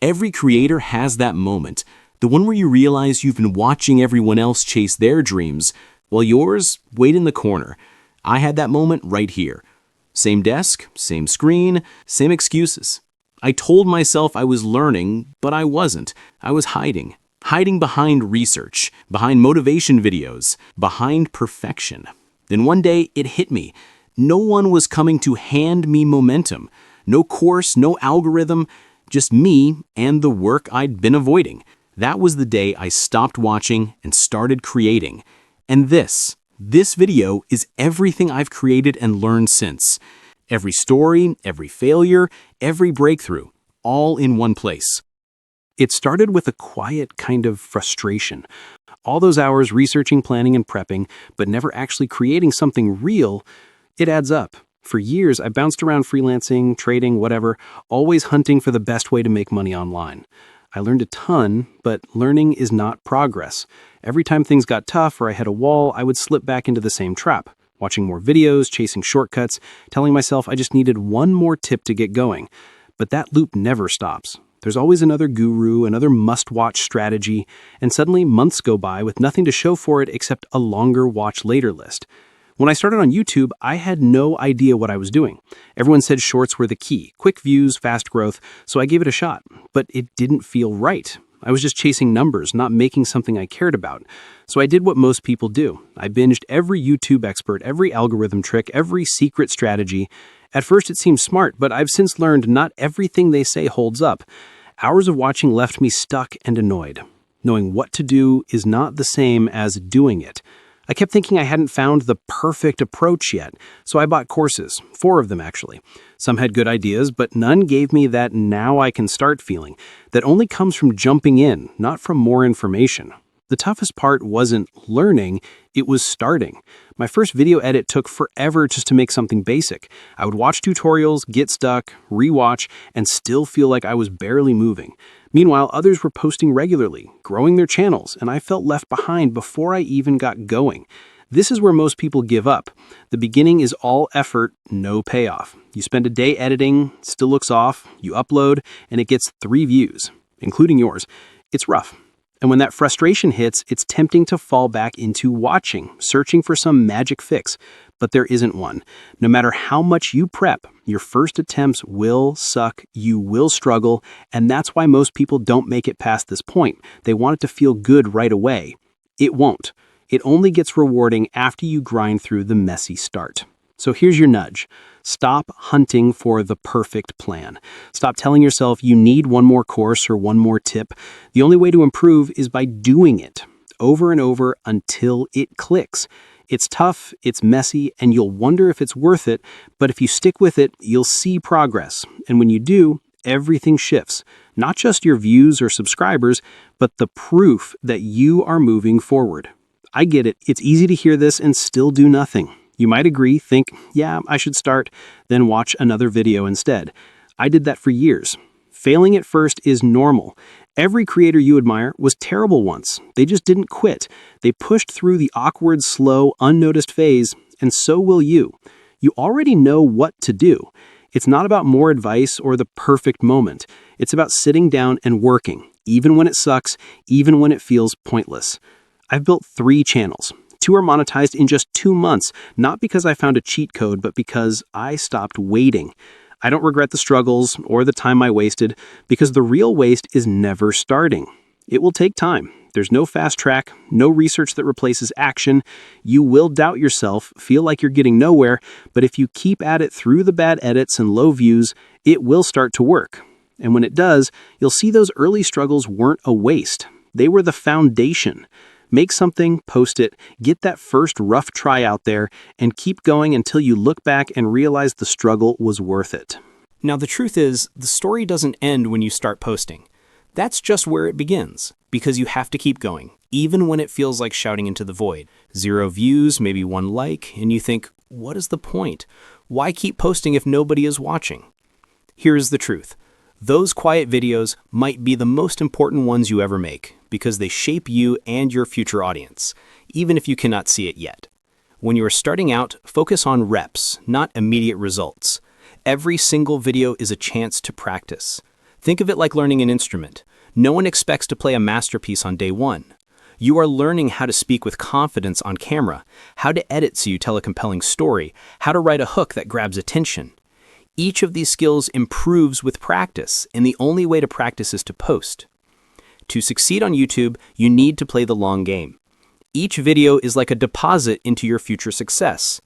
Every creator has that moment, the one where you realize you've been watching everyone else chase their dreams, while yours wait in the corner. I had that moment right here. Same desk, same screen, same excuses. I told myself I was learning, but I wasn't. I was hiding. Hiding behind research, behind motivation videos, behind perfection. Then one day it hit me. No one was coming to hand me momentum. No course, no algorithm, just me and the work I'd been avoiding. That was the day I stopped watching and started creating. And this video is everything I've created and learned since. Every story, every failure, every breakthrough, all in one place. It started with a quiet kind of frustration. All those hours researching, planning, and prepping, but never actually creating something real, it adds up. For years, I bounced around freelancing, trading, whatever, always hunting for the best way to make money online. I learned a ton, but learning is not progress. Every time things got tough or I hit a wall, I would slip back into the same trap, watching more videos, chasing shortcuts, telling myself I just needed one more tip to get going. But that loop never stops. There's always another guru, another must-watch strategy, and suddenly months go by with nothing to show for it except a longer watch later list. When I started on YouTube, I had no idea what I was doing. Everyone said shorts were the key, quick views, fast growth, so I gave it a shot. But it didn't feel right. I was just chasing numbers, not making something I cared about. So I did what most people do. I binged every YouTube expert, every algorithm trick, every secret strategy. At first it seemed smart, but I've since learned not everything they say holds up. Hours of watching left me stuck and annoyed. Knowing what to do is not the same as doing it. I kept thinking I hadn't found the perfect approach yet, so I bought courses, 4 of them actually. Some had good ideas, but none gave me that now I can start feeling that only comes from jumping in, not from more information. The toughest part wasn't learning, it was starting. My first video edit took forever just to make something basic. I would watch tutorials, get stuck, rewatch, and still feel like I was barely moving. Meanwhile, others were posting regularly, growing their channels, and I felt left behind before I even got going. This is where most people give up. The beginning is all effort, no payoff. You spend a day editing, still looks off, you upload, and it gets 3 views, including yours. It's rough. And when that frustration hits, it's tempting to fall back into watching, searching for some magic fix. But there isn't one. No matter how much you prep, your first attempts will suck, you will struggle, and that's why most people don't make it past this point. They want it to feel good right away. It won't. It only gets rewarding after you grind through the messy start. So here's your nudge. Stop hunting for the perfect plan. Stop telling yourself you need one more course or one more tip. The only way to improve is by doing it over and over until it clicks. It's tough, it's messy, and you'll wonder if it's worth it, but if you stick with it, you'll see progress. And when you do, everything shifts. Not just your views or subscribers, but the proof that you are moving forward. I get it. It's easy to hear this and still do nothing. You might agree, think, yeah, I should start, then watch another video instead. I did that for years. Failing at first is normal. Every creator you admire was terrible once. They just didn't quit. They pushed through the awkward, slow, unnoticed phase, and so will you. You already know what to do. It's not about more advice or the perfect moment. It's about sitting down and working, even when it sucks, even when it feels pointless. I've built 3 channels. 2 are monetized in just 2 months, not because I found a cheat code, but because I stopped waiting. I don't regret the struggles or the time I wasted, because the real waste is never starting. It will take time. There's no fast track, no research that replaces action. You will doubt yourself, feel like you're getting nowhere, but if you keep at it through the bad edits and low views, it will start to work. And when it does, you'll see those early struggles weren't a waste. They were the foundation. Make something, post it, get that first rough try out there, and keep going until you look back and realize the struggle was worth it. Now, the truth is, the story doesn't end when you start posting. That's just where it begins, because you have to keep going, even when it feels like shouting into the void. 0 views, maybe 1 like, and you think, what is the point? Why keep posting if nobody is watching? Here's the truth. Those quiet videos might be the most important ones you ever make, because they shape you and your future audience, even if you cannot see it yet. When you are starting out, focus on reps, not immediate results. Every single video is a chance to practice. Think of it like learning an instrument. No one expects to play a masterpiece on day one. You are learning how to speak with confidence on camera, how to edit so you tell a compelling story, how to write a hook that grabs attention. Each of these skills improves with practice, and the only way to practice is to post. To succeed on YouTube, you need to play the long game. Each video is like a deposit into your future success.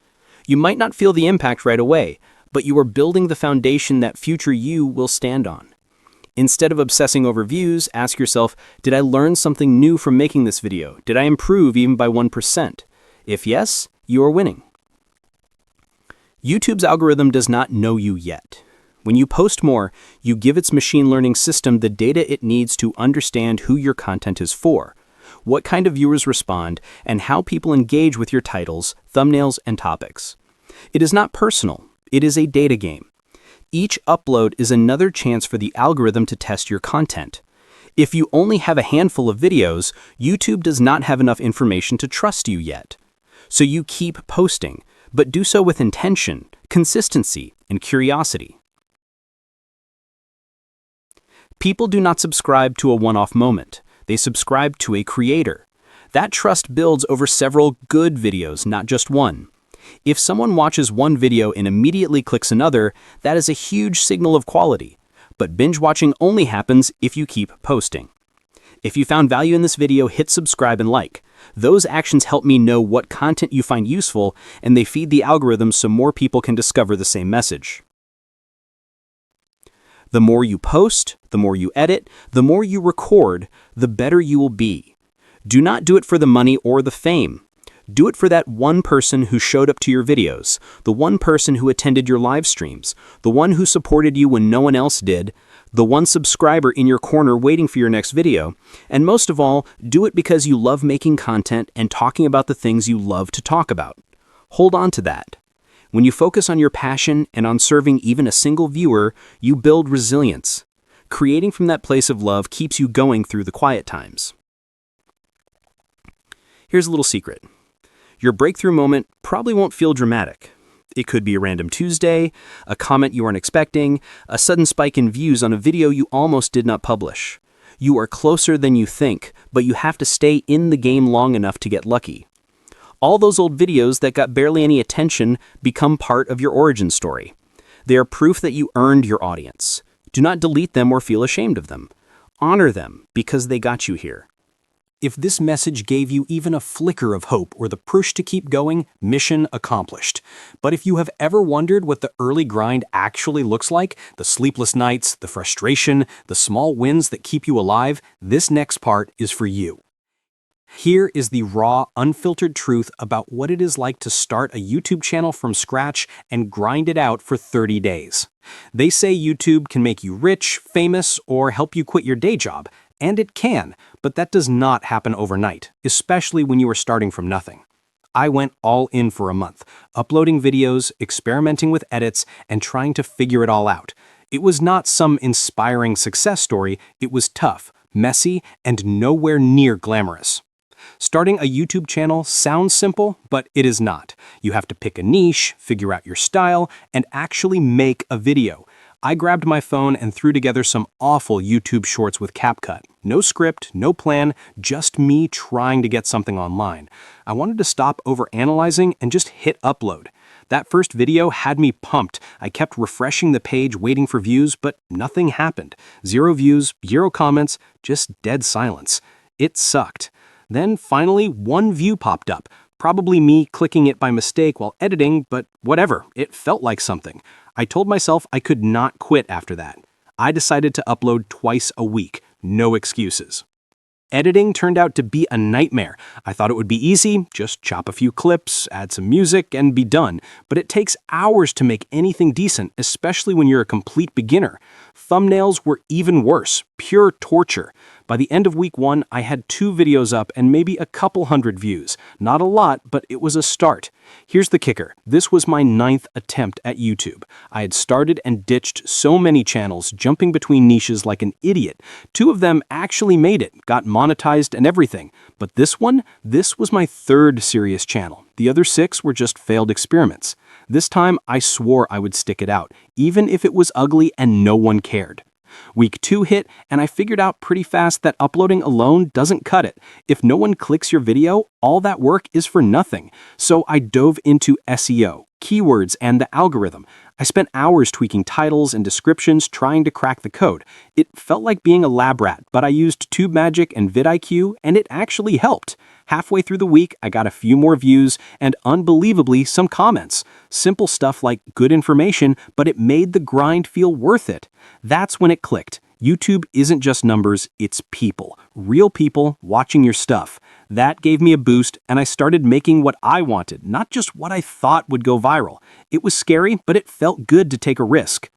You might not feel the impact right away, but you are building the foundation that future you will stand on. Instead of obsessing over views, ask yourself, did I learn something new from making this video? Did I improve even by 1%? If yes, you are winning. YouTube's algorithm does not know you yet. When you post more, you give its machine learning system the data it needs to understand who your content is for, what kind of viewers respond, and how people engage with your titles, thumbnails, and topics. It is not personal. It is a data game. Each upload is another chance for the algorithm to test your content. If you only have a handful of videos, YouTube does not have enough information to trust you yet. So you keep posting, but do so with intention, consistency, and curiosity. People do not subscribe to a one-off moment. They subscribe to a creator. That trust builds over several good videos, not just one. If someone watches one video and immediately clicks another, that is a huge signal of quality. But binge watching only happens if you keep posting. If you found value in this video, hit subscribe and like. Those actions help me know what content you find useful, and they feed the algorithm so more people can discover the same message. The more you post, the more you edit, the more you record, the better you will be. Do not do it for the money or the fame. Do it for that one person who showed up to your videos, the one person who attended your live streams, the one who supported you when no one else did, the one subscriber in your corner waiting for your next video, and most of all, do it because you love making content and talking about the things you love to talk about. Hold on to that. When you focus on your passion and on serving even a single viewer, you build resilience. Creating from that place of love keeps you going through the quiet times. Here's a little secret. Your breakthrough moment probably won't feel dramatic. It could be a random Tuesday, a comment you weren't expecting, a sudden spike in views on a video you almost did not publish. You are closer than you think, but you have to stay in the game long enough to get lucky. All those old videos that got barely any attention become part of your origin story. They are proof that you earned your audience. Do not delete them or feel ashamed of them. Honor them because they got you here. If this message gave you even a flicker of hope or the push to keep going, mission accomplished. But if you have ever wondered what the early grind actually looks like, the sleepless nights, the frustration, the small wins that keep you alive, this next part is for you. Here is the raw, unfiltered truth about what it is like to start a YouTube channel from scratch and grind it out for 30 days. They say YouTube can make you rich, famous, or help you quit your day job. And it can, but that does not happen overnight, especially when you are starting from nothing. I went all in for a month, uploading videos, experimenting with edits, and trying to figure it all out. It was not some inspiring success story, it was tough, messy, and nowhere near glamorous. Starting a YouTube channel sounds simple, but it is not. You have to pick a niche, figure out your style, and actually make a video. I grabbed my phone and threw together some awful YouTube shorts with CapCut. No script, no plan, just me trying to get something online. I wanted to stop overanalyzing and just hit upload. That first video had me pumped. I kept refreshing the page waiting for views, but nothing happened. 0 views, 0 comments, just dead silence. It sucked. Then finally 1 view popped up. Probably me clicking it by mistake while editing, but whatever, it felt like something. I told myself I could not quit after that. I decided to upload twice a week, no excuses. Editing turned out to be a nightmare. I thought it would be easy, just chop a few clips, add some music, and be done. But it takes hours to make anything decent, especially when you're a complete beginner. Thumbnails were even worse, pure torture. By the end of week 1, I had 2 videos up and maybe a couple hundred views. Not a lot, but it was a start. Here's the kicker. This was my 9th attempt at YouTube. I had started and ditched so many channels, jumping between niches like an idiot. 2 of them actually made it, got monetized and everything. But this was my 3rd serious channel. The other 6 were just failed experiments. This time, I swore I would stick it out, even if it was ugly and no one cared. Week 2 hit, and I figured out pretty fast that uploading alone doesn't cut it. If no one clicks your video, all that work is for nothing. So I dove into SEO, keywords, and the algorithm. I spent hours tweaking titles and descriptions trying to crack the code. It felt like being a lab rat, but I used TubeMagic and vidIQ, and it actually helped. Halfway through the week, I got a few more views and, unbelievably, some comments. Simple stuff like good information, but it made the grind feel worth it. That's when it clicked. YouTube isn't just numbers, it's people. Real people watching your stuff. That gave me a boost, and I started making what I wanted, not just what I thought would go viral. It was scary, but it felt good to take a risk.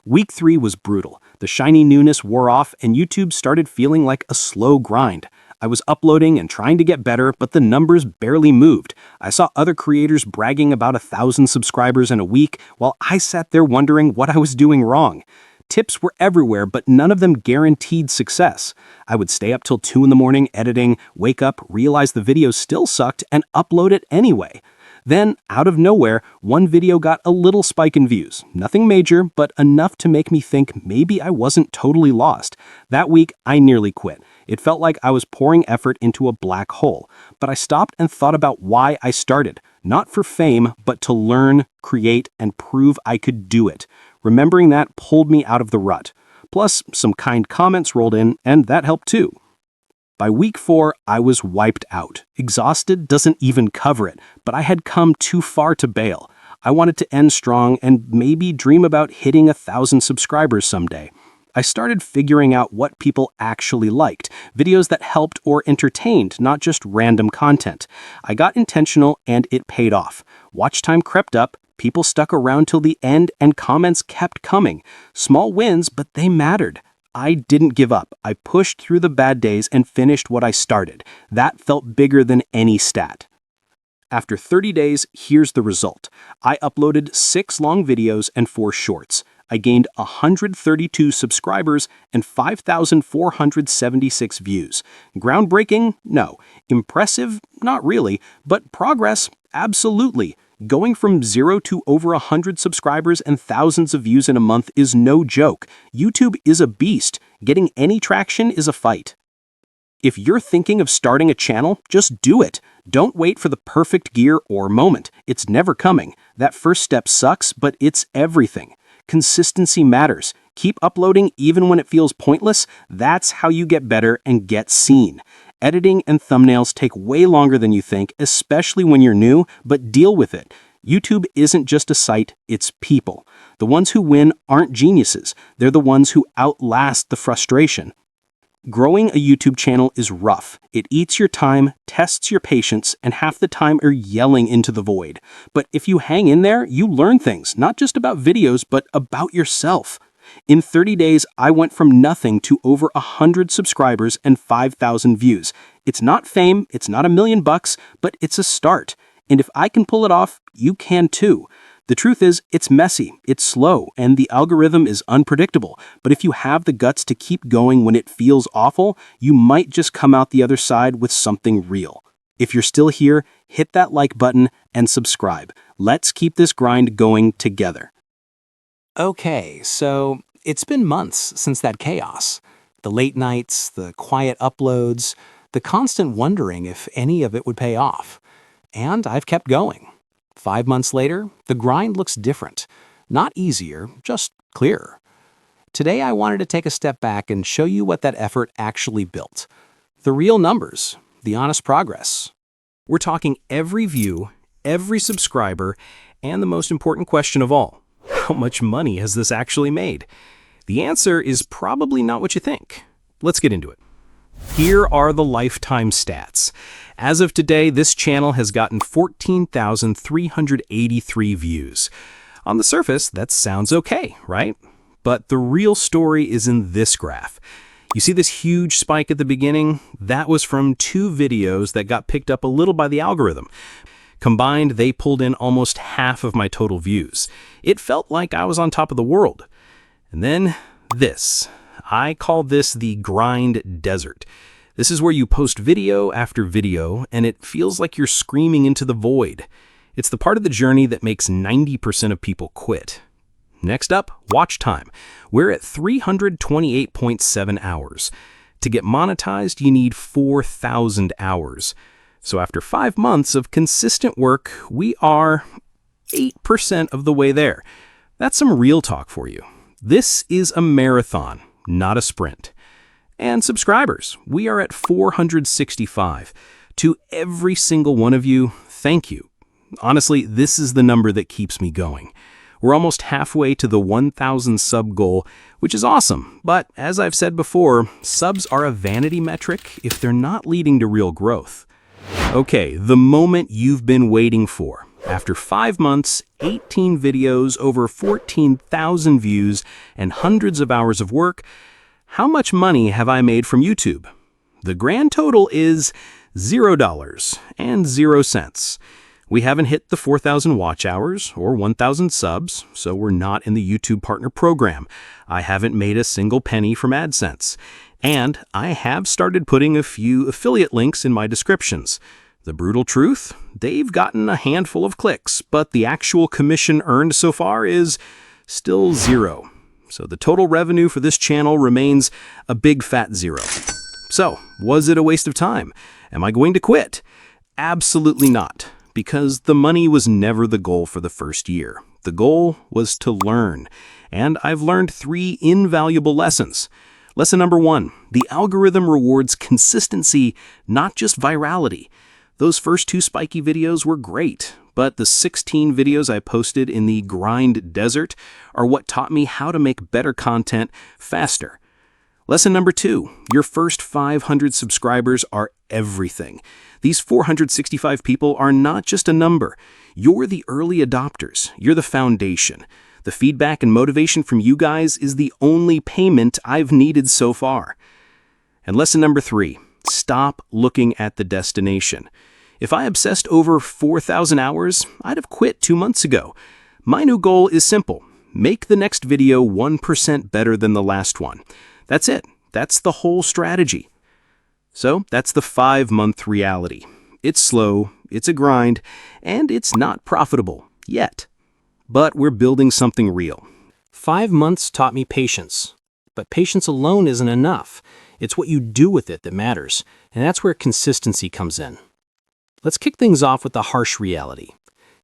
Week 3 was brutal. The shiny newness wore off, and YouTube started feeling like a slow grind. I was uploading and trying to get better, but the numbers barely moved. I saw other creators bragging about 1,000 subscribers in a week, while I sat there wondering what I was doing wrong. Tips were everywhere, but none of them guaranteed success. I would stay up till 2 in the morning editing, wake up, realize the video still sucked, and upload it anyway. Then, out of nowhere, one video got a little spike in views. Nothing major, but enough to make me think maybe I wasn't totally lost. That week, I nearly quit. It felt like I was pouring effort into a black hole. But I stopped and thought about why I started. Not for fame, but to learn, create, and prove I could do it. Remembering that pulled me out of the rut. Plus, some kind comments rolled in, and that helped too. By week 4, I was wiped out. Exhausted doesn't even cover it, but I had come too far to bail. I wanted to end strong and maybe dream about hitting 1,000 subscribers someday. I started figuring out what people actually liked, videos that helped or entertained, not just random content. I got intentional and it paid off. Watch time crept up, people stuck around till the end, and comments kept coming. Small wins, but they mattered. I didn't give up. I pushed through the bad days and finished what I started. That felt bigger than any stat. After 30 days, here's the result. I uploaded 6 long videos and 4 shorts. I gained 132 subscribers and 5,476 views. Groundbreaking? No. Impressive? Not really. But progress? Absolutely. Going from 0 to over 100 subscribers and thousands of views in a month is no joke. YouTube is a beast. Getting any traction is a fight. If you're thinking of starting a channel, just do it. Don't wait for the perfect gear or moment. It's never coming. That first step sucks, but it's everything. Consistency matters. Keep uploading even when it feels pointless. That's how you get better and get seen. Editing and thumbnails take way longer than you think, especially when you're new, but deal with it. YouTube isn't just a site, it's people. The ones who win aren't geniuses. They're the ones who outlast the frustration. Growing a YouTube channel is rough. It eats your time, tests your patience, and half the time are yelling into the void. But if you hang in there, you learn things, not just about videos, but about yourself. In 30 days, I went from nothing to over 100 subscribers and 5,000 views. It's not fame, it's not $1 million, but it's a start. And if I can pull it off, you can too. The truth is, it's messy, it's slow, and the algorithm is unpredictable. But if you have the guts to keep going when it feels awful, you might just come out the other side with something real. If you're still here, hit that like button and subscribe. Let's keep this grind going together. Okay, so it's been months since that chaos. The late nights, the quiet uploads, the constant wondering if any of it would pay off. And I've kept going. 5 months later, the grind looks different. Not easier, just clearer. Today I wanted to take a step back and show you what that effort actually built. The real numbers, the honest progress. We're talking every view, every subscriber, and the most important question of all. How much money has this actually made? The answer is probably not what you think. Let's get into it. Here are the lifetime stats. As of today, this channel has gotten 14,383 views. On the surface, that sounds okay, right? But the real story is in this graph. You see this huge spike at the beginning? That was from 2 videos that got picked up a little by the algorithm. Combined, they pulled in almost half of my total views. It felt like I was on top of the world. And then this. I call this the grind desert. This is where you post video after video, and it feels like you're screaming into the void. It's the part of the journey that makes 90% of people quit. Next up, watch time. We're at 328.7 hours. To get monetized, you need 4,000 hours. So after 5 months of consistent work, we are 8% of the way there. That's some real talk for you. This is a marathon, not a sprint. And subscribers, we are at 465. To every single one of you, thank you. Honestly, this is the number that keeps me going. We're almost halfway to the 1,000 sub goal, which is awesome. But as I've said before, subs are a vanity metric if they're not leading to real growth. Okay, the moment you've been waiting for. After 5 months, 18 videos, over 14,000 views, and hundreds of hours of work, how much money have I made from YouTube? The grand total is $0 and 0 cents. We haven't hit the 4,000 watch hours or 1,000 subs, so we're not in the YouTube Partner Program. I haven't made a single penny from AdSense. And I have started putting a few affiliate links in my descriptions. The brutal truth? They've gotten a handful of clicks, but the actual commission earned so far is still 0. So the total revenue for this channel remains a big fat 0. So, was it a waste of time? Am I going to quit? Absolutely not. Because the money was never the goal for the first year. The goal was to learn. And I've learned 3 invaluable lessons. Lesson number 1, the algorithm rewards consistency, not just virality. Those first 2 spiky videos were great, but the 16 videos I posted in the grind desert are what taught me how to make better content faster. Lesson number 2, your first 500 subscribers are everything. These 465 people are not just a number. You're the early adopters. You're the foundation. The feedback and motivation from you guys is the only payment I've needed so far. And lesson number 3, stop looking at the destination. If I obsessed over 4,000 hours, I'd have quit 2 months ago. My new goal is simple. Make the next video 1% better than the last one. That's it. That's the whole strategy. So that's the 5-month reality. It's slow, it's a grind, and it's not profitable yet. But we're building something real. 5 months taught me patience. But patience alone isn't enough. It's what you do with it that matters, and that's where consistency comes in. Let's kick things off with the harsh reality.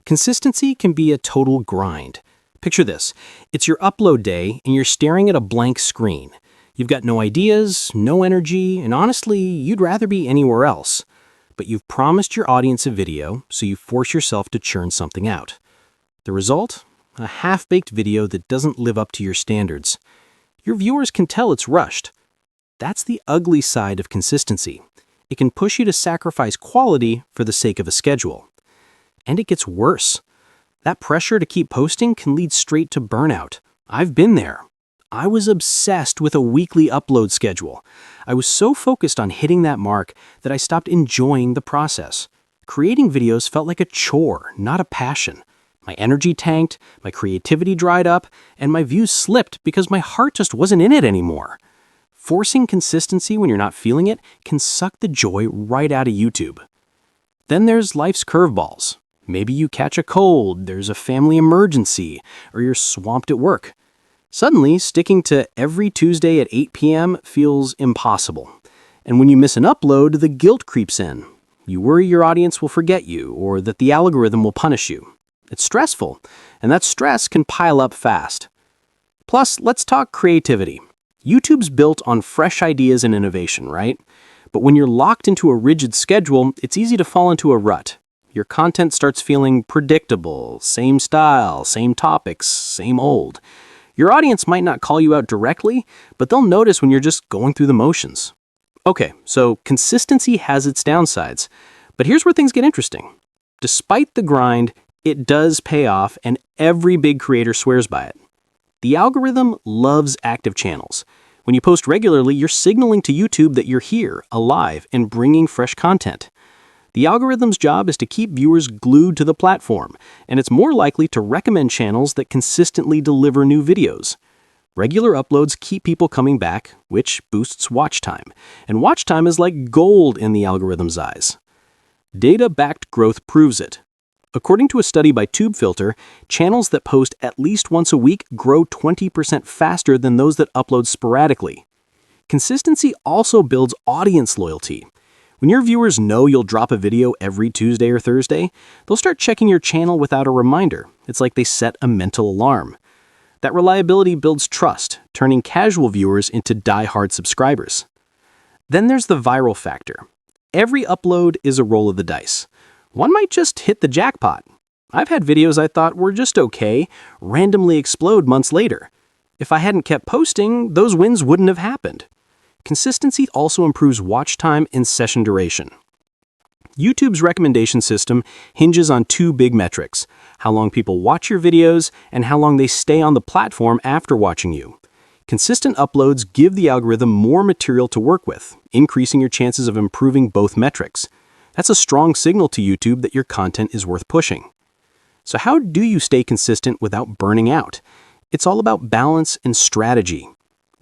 Consistency can be a total grind. Picture this. It's your upload day, and you're staring at a blank screen. You've got no ideas, no energy, and honestly, you'd rather be anywhere else. But you've promised your audience a video, so you force yourself to churn something out. The result? A half-baked video that doesn't live up to your standards. Your viewers can tell it's rushed. That's the ugly side of consistency. It can push you to sacrifice quality for the sake of a schedule. And it gets worse. That pressure to keep posting can lead straight to burnout. I've been there. I was obsessed with a weekly upload schedule. I was so focused on hitting that mark that I stopped enjoying the process. Creating videos felt like a chore, not a passion. My energy tanked, my creativity dried up, and my views slipped because my heart just wasn't in it anymore. Forcing consistency when you're not feeling it can suck the joy right out of YouTube. Then there's life's curveballs. Maybe you catch a cold, there's a family emergency, or you're swamped at work. Suddenly, sticking to every Tuesday at 8 p.m. feels impossible. And when you miss an upload, the guilt creeps in. You worry your audience will forget you or that the algorithm will punish you. It's stressful, and that stress can pile up fast. Plus, let's talk creativity. YouTube's built on fresh ideas and innovation, right? But when you're locked into a rigid schedule, it's easy to fall into a rut. Your content starts feeling predictable, same style, same topics, same old. Your audience might not call you out directly, but they'll notice when you're just going through the motions. Okay, so consistency has its downsides, but here's where things get interesting. Despite the grind, it does pay off, and every big creator swears by it. The algorithm loves active channels. When you post regularly, you're signaling to YouTube that you're here, alive, and bringing fresh content. The algorithm's job is to keep viewers glued to the platform, and it's more likely to recommend channels that consistently deliver new videos. Regular uploads keep people coming back, which boosts watch time. And watch time is like gold in the algorithm's eyes. Data-backed growth proves it. According to a study by TubeFilter, channels that post at least once a week grow 20% faster than those that upload sporadically. Consistency also builds audience loyalty. When your viewers know you'll drop a video every Tuesday or Thursday, they'll start checking your channel without a reminder. It's like they set a mental alarm. That reliability builds trust, turning casual viewers into die-hard subscribers. Then there's the viral factor. Every upload is a roll of the dice. One might just hit the jackpot. I've had videos I thought were just okay randomly explode months later. If I hadn't kept posting, those wins wouldn't have happened. Consistency also improves watch time and session duration. YouTube's recommendation system hinges on two big metrics: how long people watch your videos and how long they stay on the platform after watching you. Consistent uploads give the algorithm more material to work with, increasing your chances of improving both metrics. That's a strong signal to YouTube that your content is worth pushing. So how do you stay consistent without burning out? It's all about balance and strategy.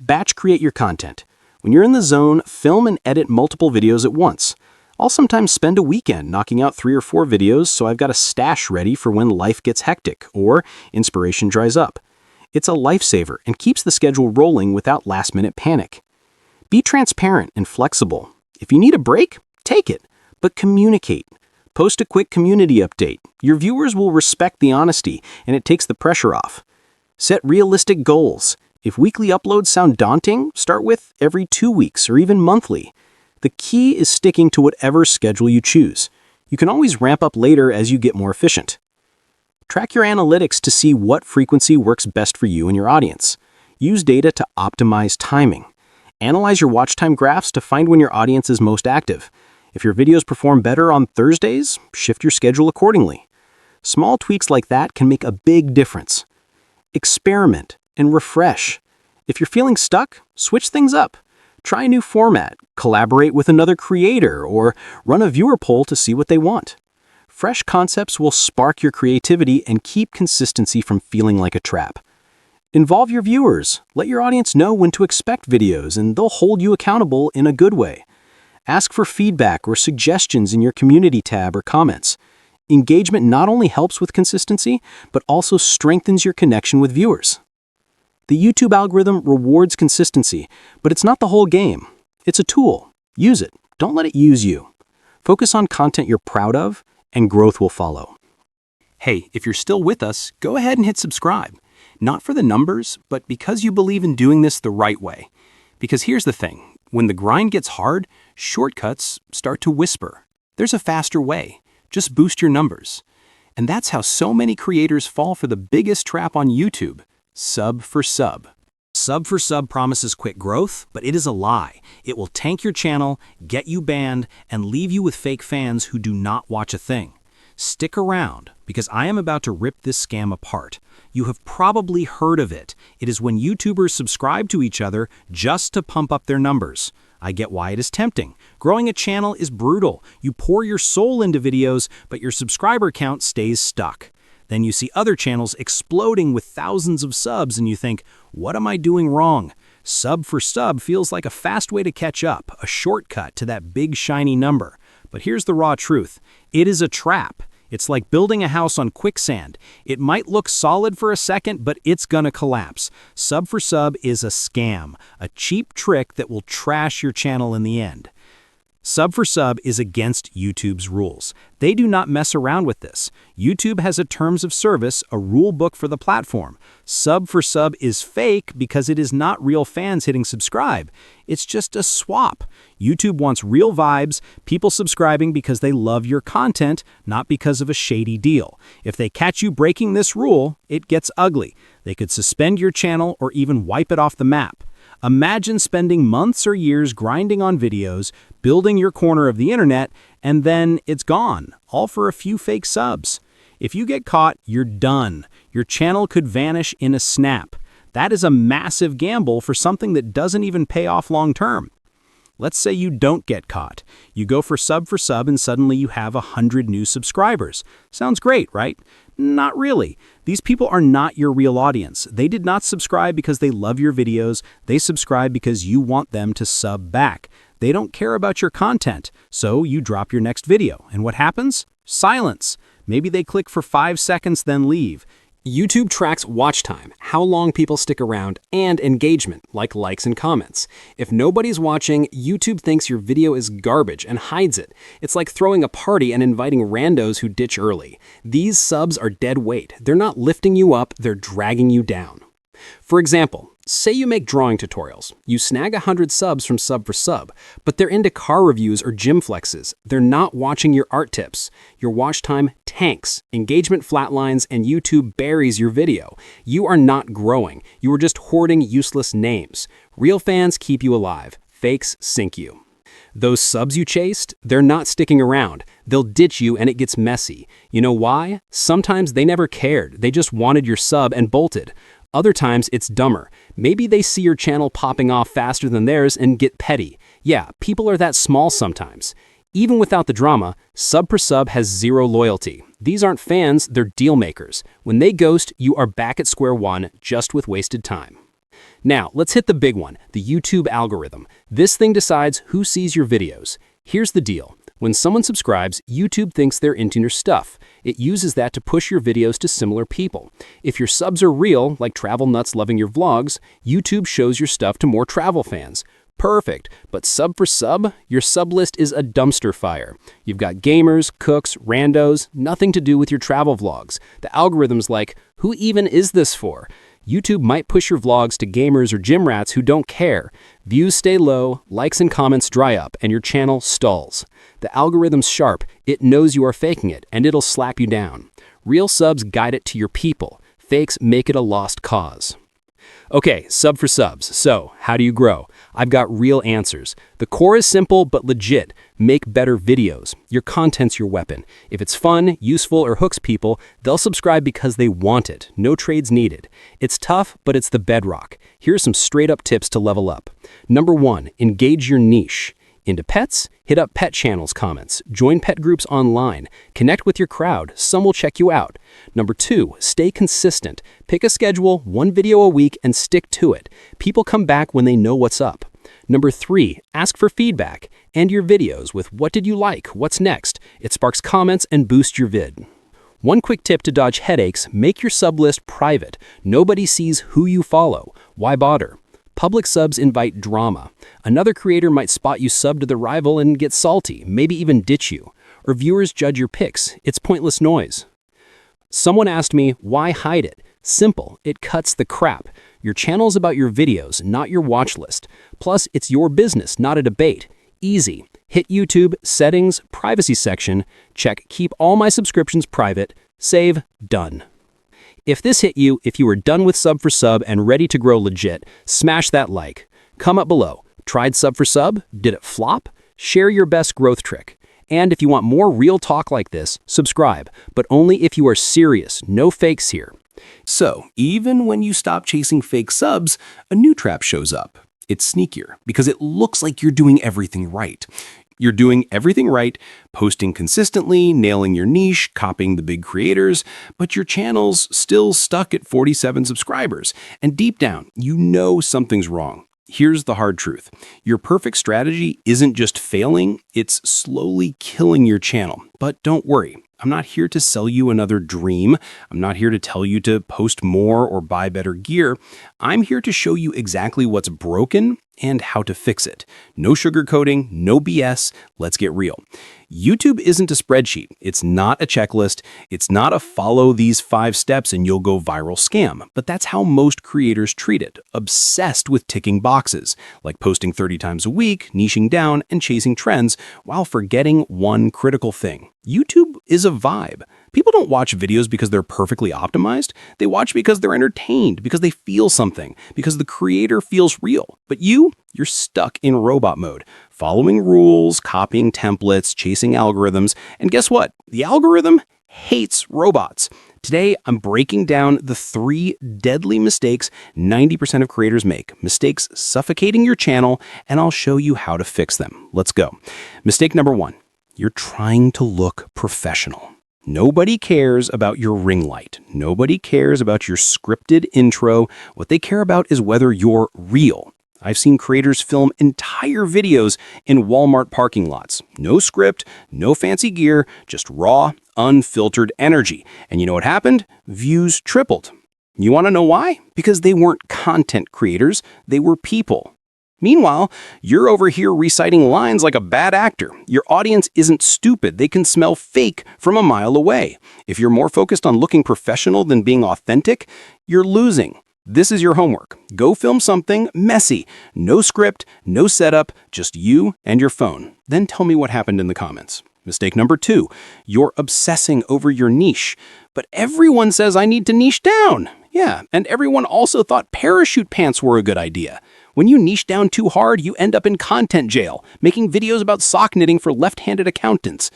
Batch create your content. When you're in the zone, film and edit multiple videos at once. I'll sometimes spend a weekend knocking out 3 or 4 videos so I've got a stash ready for when life gets hectic or inspiration dries up. It's a lifesaver and keeps the schedule rolling without last-minute panic. Be transparent and flexible. If you need a break, take it, but communicate. Post a quick community update. Your viewers will respect the honesty, and it takes the pressure off. Set realistic goals. If weekly uploads sound daunting, start with every 2 weeks or even monthly. The key is sticking to whatever schedule you choose. You can always ramp up later as you get more efficient. Track your analytics to see what frequency works best for you and your audience. Use data to optimize timing. Analyze your watch time graphs to find when your audience is most active. If your videos perform better on Thursdays, shift your schedule accordingly. Small tweaks like that can make a big difference. Experiment and refresh. If you're feeling stuck, switch things up. Try a new format, collaborate with another creator, or run a viewer poll to see what they want. Fresh concepts will spark your creativity and keep consistency from feeling like a trap. Involve your viewers. Let your audience know when to expect videos, and they'll hold you accountable in a good way. Ask for feedback or suggestions in your community tab or comments. Engagement not only helps with consistency, but also strengthens your connection with viewers. The YouTube algorithm rewards consistency, but it's not the whole game. It's a tool. Use it. Don't let it use you. Focus on content you're proud of, and growth will follow. Hey, if you're still with us, go ahead and hit subscribe. Not for the numbers, but because you believe in doing this the right way. Because here's the thing. When the grind gets hard, shortcuts start to whisper. There's a faster way. Just boost your numbers. And that's how so many creators fall for the biggest trap on YouTube: sub for sub. Sub for sub promises quick growth, but it is a lie. It will tank your channel, get you banned, and leave you with fake fans who do not watch a thing. Stick around, because I am about to rip this scam apart. You have probably heard of it. It is when YouTubers subscribe to each other just to pump up their numbers. I get why it is tempting. Growing a channel is brutal. You pour your soul into videos, but your subscriber count stays stuck. Then you see other channels exploding with thousands of subs and you think, what am I doing wrong? Sub for sub feels like a fast way to catch up, a shortcut to that big shiny number. But here's the raw truth. It is a trap. It's like building a house on quicksand. It might look solid for a second, but it's gonna collapse. Sub for sub is a scam, a cheap trick that will trash your channel in the end. Sub for sub is against YouTube's rules. They do not mess around with this. YouTube has a terms of service, a rule book for the platform. Sub for sub is fake because it is not real fans hitting subscribe. It's just a swap. YouTube wants real vibes, people subscribing because they love your content, not because of a shady deal. If they catch you breaking this rule, it gets ugly. They could suspend your channel or even wipe it off the map. Imagine spending months or years grinding on videos, building your corner of the internet, and then it's gone, all for a few fake subs. If you get caught, you're done. Your channel could vanish in a snap. That is a massive gamble for something that doesn't even pay off long term. Let's say you don't get caught. You go for sub and suddenly you have 100 new subscribers. Sounds great, right? Not really. These people are not your real audience. They did not subscribe because they love your videos. They subscribe because you want them to sub back. They don't care about your content. So you drop your next video. And what happens? Silence. Maybe they click for 5 seconds, then leave. YouTube tracks watch time, how long people stick around, and engagement, like likes and comments. If nobody's watching, YouTube thinks your video is garbage and hides it. It's like throwing a party and inviting randos who ditch early. These subs are dead weight. They're not lifting you up, they're dragging you down. For example, say you make drawing tutorials. You snag 100 subs from Sub for Sub, but they're into car reviews or gym flexes. They're not watching your art tips. Your watch time tanks, engagement flatlines, and YouTube buries your video. You are not growing. You are just hoarding useless names. Real fans keep you alive. Fakes sink you. Those subs you chased, they're not sticking around. They'll ditch you and it gets messy. You know why? Sometimes they never cared. They just wanted your sub and bolted. Other times, it's dumber. Maybe they see your channel popping off faster than theirs and get petty. Yeah, people are that small sometimes. Even without the drama, Sub for Sub has zero loyalty. These aren't fans, they're deal makers. When they ghost, you are back at square one, just with wasted time. Now, let's hit the big one, the YouTube algorithm. This thing decides who sees your videos. Here's the deal. When someone subscribes, YouTube thinks they're into your stuff. It uses that to push your videos to similar people. If your subs are real, like travel nuts loving your vlogs, YouTube shows your stuff to more travel fans. Perfect, but Sub for Sub, your sub list is a dumpster fire. You've got gamers, cooks, randos, nothing to do with your travel vlogs. The algorithm's like, who even is this for? YouTube might push your vlogs to gamers or gym rats who don't care. Views stay low, likes and comments dry up, and your channel stalls. The algorithm's sharp, it knows you are faking it, and it'll slap you down. Real subs guide it to your people. Fakes make it a lost cause. Okay, Sub for Subs. So, how do you grow? I've got real answers. The core is simple but legit. Make better videos. Your content's your weapon. If it's fun, useful, or hooks people, they'll subscribe because they want it. No trades needed. It's tough, but it's the bedrock. Here's some straight-up tips to level up. Number 1, engage your niche. Into pets? Hit up pet channels comments. Join pet groups online. Connect with your crowd. Some will check you out. Number 2, stay consistent. Pick a schedule, 1 video a week, and stick to it. People come back when they know what's up. Number 3, ask for feedback. End your videos with what did you like, what's next. It sparks comments and boosts your vid. One quick tip to dodge headaches, make your sub list private. Nobody sees who you follow. Why bother? Public subs invite drama. Another creator might spot you sub to the rival and get salty, maybe even ditch you. Or viewers judge your picks. It's pointless noise. Someone asked me, why hide it? Simple, it cuts the crap. Your channel's about your videos, not your watch list. Plus, it's your business, not a debate. Easy. Hit YouTube, settings, privacy section, check keep all my subscriptions private, save, done. If this hit you, if you are done with Sub for Sub and ready to grow legit, smash that like. Comment below. Tried Sub for Sub? Did it flop? Share your best growth trick. And if you want more real talk like this, subscribe, but only if you are serious, no fakes here. So, even when you stop chasing fake subs, a new trap shows up. It's sneakier because it looks like you're doing everything right. You're doing everything right, posting consistently, nailing your niche, copying the big creators, but your channel's still stuck at 47 subscribers. And deep down, you know something's wrong. Here's the hard truth. Your perfect strategy isn't just failing, it's slowly killing your channel. But don't worry. I'm not here to sell you another dream. I'm not here to tell you to post more or buy better gear. I'm here to show you exactly what's broken and how to fix it. No sugarcoating, no BS. Let's get real. YouTube isn't a spreadsheet. It's not a checklist. It's not a follow these 5 steps and you'll go viral scam. But that's how most creators treat it, obsessed with ticking boxes, like posting 30 times a week, niching down, and chasing trends, while forgetting one critical thing. YouTube is a vibe. People don't watch videos because they're perfectly optimized. They watch because they're entertained, because they feel something, because the creator feels real. But you're stuck in robot mode, following rules, copying templates, chasing algorithms. And guess what? The algorithm hates robots. Today, I'm breaking down the 3 deadly mistakes 90% of creators make. Mistakes suffocating your channel, and I'll show you how to fix them. Let's go. Mistake number 1. You're trying to look professional. Nobody cares about your ring light. Nobody cares about your scripted intro. What they care about is whether you're real. I've seen creators film entire videos in Walmart parking lots. No script, no fancy gear, just raw, unfiltered energy. And you know what happened? Views tripled. You want to know why? Because they weren't content creators, they were people. Meanwhile, you're over here reciting lines like a bad actor. Your audience isn't stupid. They can smell fake from a mile away. If you're more focused on looking professional than being authentic, you're losing. This is your homework. Go film something messy. No script, no setup, just you and your phone. Then tell me what happened in the comments. Mistake number 2, you're obsessing over your niche. But everyone says I need to niche down. Yeah, and everyone also thought parachute pants were a good idea. When you niche down too hard, you end up in content jail, making videos about sock knitting for left-handed accountants.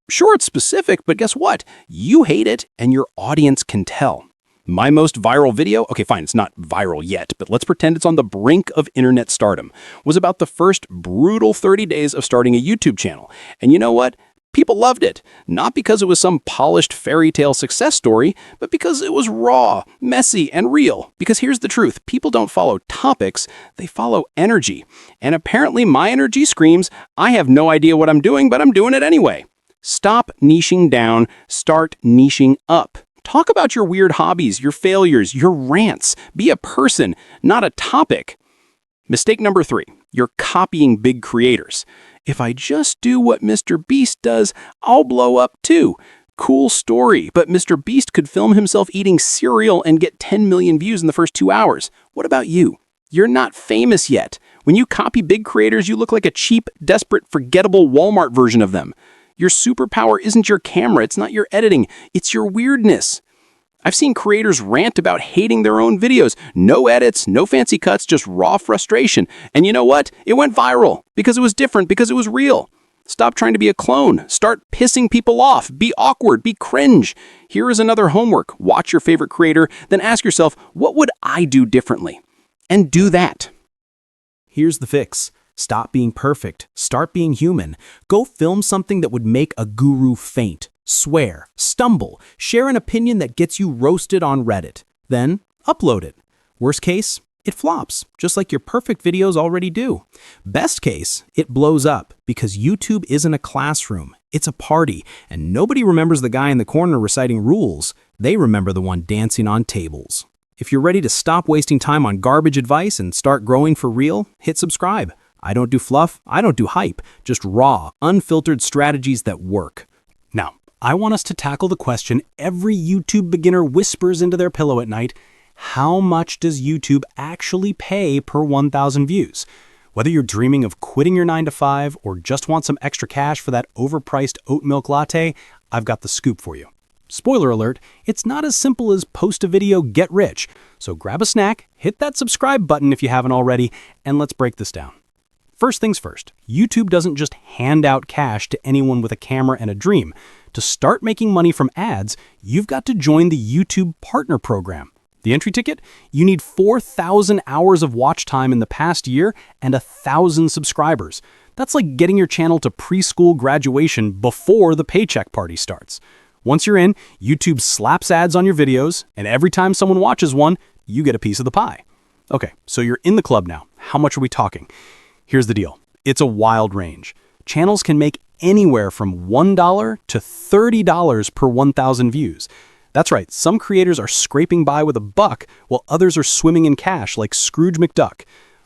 Sure, it's specific, but guess what? You hate it, and your audience can tell. My most viral video, okay, fine, it's not viral yet, but let's pretend it's on the brink of internet stardom, was about the first brutal 30 days of starting a YouTube channel. And you know what? People loved it, not because it was some polished fairy tale success story, but because it was raw, messy, and real. Because here's the truth, people don't follow topics, they follow energy. And apparently my energy screams, I have no idea what I'm doing, but I'm doing it anyway. Stop niching down, start niching up. Talk about your weird hobbies, your failures, your rants. Be a person, not a topic. Mistake number 3, you're copying big creators. If I just do what Mr. Beast does, I'll blow up too. Cool story, but Mr. Beast could film himself eating cereal and get 10 million views in the first 2 hours. What about you? You're not famous yet. When you copy big creators, you look like a cheap, desperate, forgettable Walmart version of them. Your superpower isn't your camera, it's not your editing, it's your weirdness. I've seen creators rant about hating their own videos. No edits, no fancy cuts, just raw frustration. And you know what? It went viral because it was different, because it was real. Stop trying to be a clone. Start pissing people off. Be awkward. Be cringe. Here is another homework. Watch your favorite creator, then ask yourself, what would I do differently? And do that. Here's the fix. Stop being perfect. Start being human. Go film something that would make a guru faint, swear, stumble, share an opinion that gets you roasted on Reddit. Then upload it. Worst case, it flops, just like your perfect videos already do. Best case, it blows up because YouTube isn't a classroom. It's a party, and nobody remembers the guy in the corner reciting rules. They remember the one dancing on tables. If you're ready to stop wasting time on garbage advice and start growing for real, hit subscribe. I don't do fluff, I don't do hype, just raw, unfiltered strategies that work. Now, I want us to tackle the question every YouTube beginner whispers into their pillow at night. How much does YouTube actually pay per 1,000 views? Whether you're dreaming of quitting your 9-to-5 or just want some extra cash for that overpriced oat milk latte, I've got the scoop for you. Spoiler alert, it's not as simple as post a video, get rich. So grab a snack, hit that subscribe button if you haven't already, and let's break this down. First things first, YouTube doesn't just hand out cash to anyone with a camera and a dream. To start making money from ads, you've got to join the YouTube Partner Program. The entry ticket? You need 4,000 hours of watch time in the past year and 1,000 subscribers. That's like getting your channel to preschool graduation before the paycheck party starts. Once you're in, YouTube slaps ads on your videos, and every time someone watches one, you get a piece of the pie. Okay, so you're in the club now. How much are we talking? Here's the deal. It's a wild range. Channels can make anywhere from $1 to $30 per 1,000 views. That's right, some creators are scraping by with $1, while others are swimming in cash like Scrooge McDuck.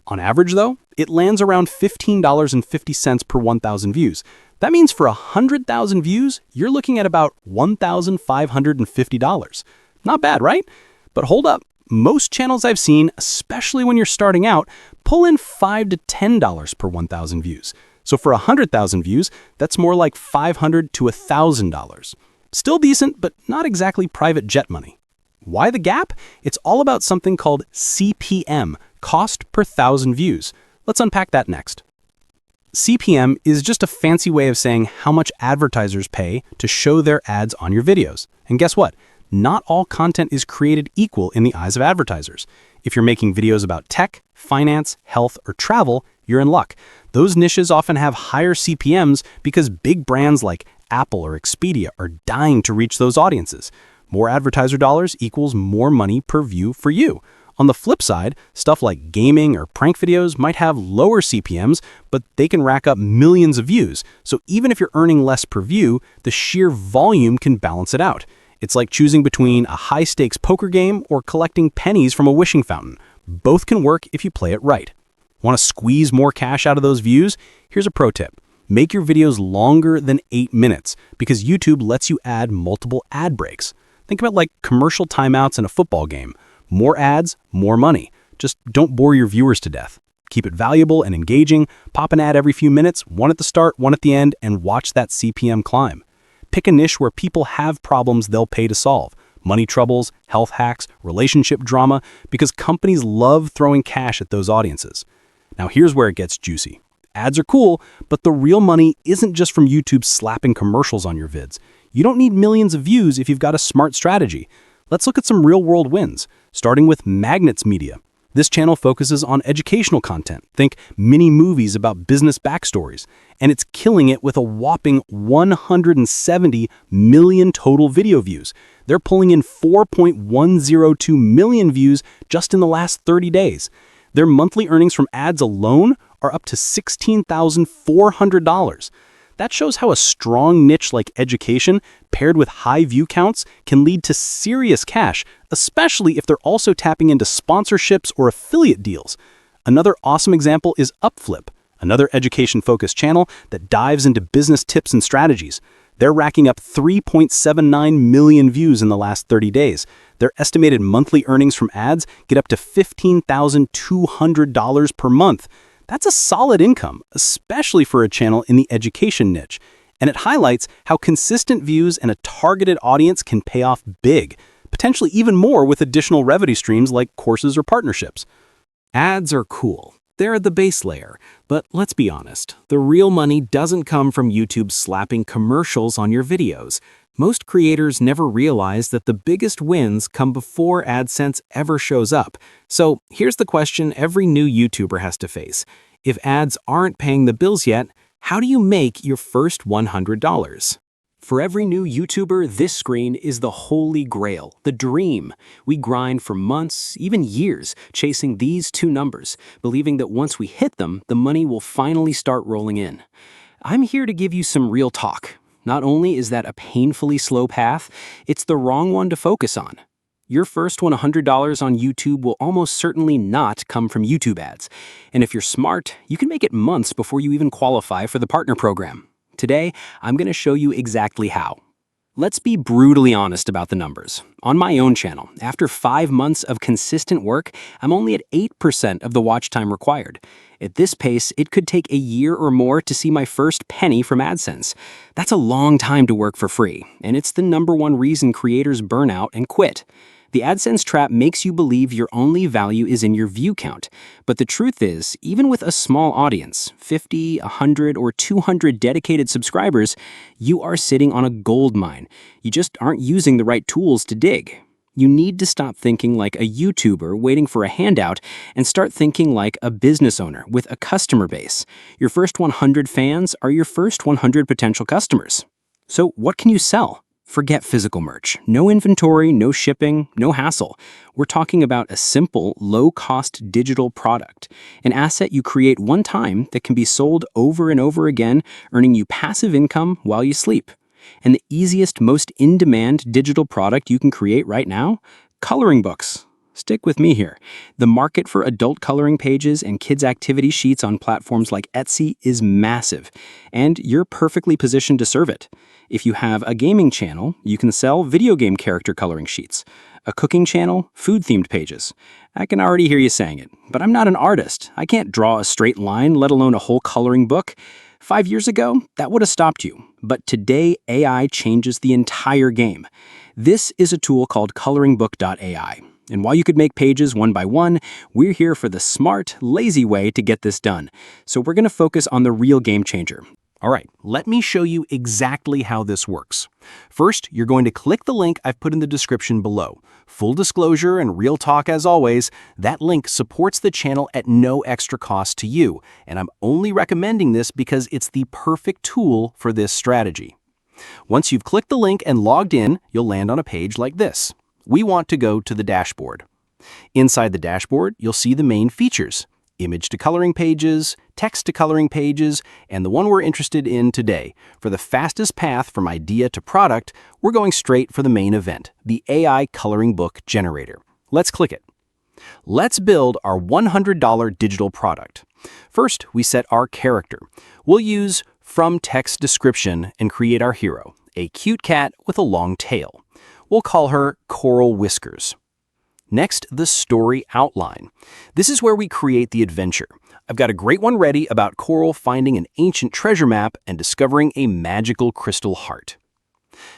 On average, though, it lands around $15.50 per 1,000 views. That means for 100,000 views, you're looking at about $1,550. Not bad, right? But hold up. Most channels I've seen, especially when you're starting out, pull in $5 to $10 per 1,000 views. So for 100,000 views, that's more like $500 to $1,000. Still decent, but not exactly private jet money. Why the gap? It's all about something called CPM, cost per 1,000 views. Let's unpack that next. CPM is just a fancy way of saying how much advertisers pay to show their ads on your videos. And guess what? Not all content is created equal in the eyes of advertisers. If you're making videos about tech, finance, health, or travel, you're in luck. Those niches often have higher CPMs because big brands like Apple or Expedia are dying to reach those audiences. More advertiser dollars equals more money per view for you. On the flip side, stuff like gaming or prank videos might have lower CPMs, but they can rack up millions of views. So even if you're earning less per view, the sheer volume can balance it out. It's like choosing between a high-stakes poker game or collecting pennies from a wishing fountain. Both can work if you play it right. Want to squeeze more cash out of those views? Here's a pro tip. Make your videos longer than 8 minutes because YouTube lets you add multiple ad breaks. Think about like commercial timeouts in a football game. More ads, more money. Just don't bore your viewers to death. Keep it valuable and engaging. Pop an ad every few minutes, one at the start, one at the end, and watch that CPM climb. Pick a niche where people have problems they'll pay to solve. Money troubles, health hacks, relationship drama, because companies love throwing cash at those audiences. Now here's where it gets juicy. Ads are cool, but the real money isn't just from YouTube slapping commercials on your vids. You don't need millions of views if you've got a smart strategy. Let's look at some real-world wins, starting with Magnets Media. This channel focuses on educational content. Think mini movies about business backstories. And it's killing it with a whopping 170 million total video views. They're pulling in 4.102 million views just in the last 30 days. Their monthly earnings from ads alone are up to $16,400. That shows how a strong niche like education, paired with high view counts, can lead to serious cash, especially if they're also tapping into sponsorships or affiliate deals. Another awesome example is Upflip, another education-focused channel that dives into business tips and strategies. They're racking up 3.79 million views in the last 30 days. Their estimated monthly earnings from ads get up to $15,200 per month. That's a solid income, especially for a channel in the education niche. And it highlights how consistent views and a targeted audience can pay off big, potentially even more with additional revenue streams like courses or partnerships. Ads are cool. They're the base layer. But let's be honest, the real money doesn't come from YouTube slapping commercials on your videos. Most creators never realize that the biggest wins come before AdSense ever shows up. So here's the question every new YouTuber has to face. If ads aren't paying the bills yet, how do you make your first $100? For every new YouTuber, this screen is the holy grail, the dream. We grind for months, even years, chasing these two numbers, believing that once we hit them, the money will finally start rolling in. I'm here to give you some real talk. Not only is that a painfully slow path, it's the wrong one to focus on. Your first $100 on YouTube will almost certainly not come from YouTube ads. And if you're smart, you can make it months before you even qualify for the partner program. Today, I'm going to show you exactly how. Let's be brutally honest about the numbers. On my own channel, after 5 months of consistent work, I'm only at 8% of the watch time required. At this pace, it could take a year or more to see my first penny from AdSense. That's a long time to work for free, and it's the #1 reason creators burn out and quit. The AdSense trap makes you believe your only value is in your view count. But the truth is, even with a small audience, 50, 100, or 200 dedicated subscribers, you are sitting on a gold mine. You just aren't using the right tools to dig. You need to stop thinking like a YouTuber waiting for a handout and start thinking like a business owner with a customer base. Your first 100 fans are your first 100 potential customers. So what can you sell? Forget physical merch. No inventory, no shipping, no hassle. We're talking about a simple, low-cost digital product, an asset you create one time that can be sold over and over again, earning you passive income while you sleep. And the easiest, most in-demand digital product you can create right now? Coloring books. Stick with me here. The market for adult coloring pages and kids' activity sheets on platforms like Etsy is massive, and you're perfectly positioned to serve it. If you have a gaming channel, you can sell video game character coloring sheets. A cooking channel, food-themed pages. I can already hear you saying it, but I'm not an artist. I can't draw a straight line, let alone a whole coloring book. 5 years ago, that would have stopped you. But today, AI changes the entire game. This is a tool called coloringbook.ai. And while you could make pages one by one, we're here for the smart, lazy way to get this done. So we're going to focus on the real game changer. All right, let me show you exactly how this works. First, you're going to click the link I've put in the description below. Full disclosure and real talk as always, that link supports the channel at no extra cost to you, and I'm only recommending this because it's the perfect tool for this strategy. Once you've clicked the link and logged in, you'll land on a page like this. We want to go to the dashboard. Inside the dashboard, you'll see the main features: image to coloring pages, text to coloring pages, and the one we're interested in today. For the fastest path from idea to product, we're going straight for the main event, the AI coloring book generator. Let's click it. Let's build our $100 digital product. First, we set our character. We'll use from text description and create our hero, a cute cat with a long tail. We'll call her Coral Whiskers. Next, the story outline. This is where we create the adventure. I've got a great one ready about Coral finding an ancient treasure map and discovering a magical crystal heart.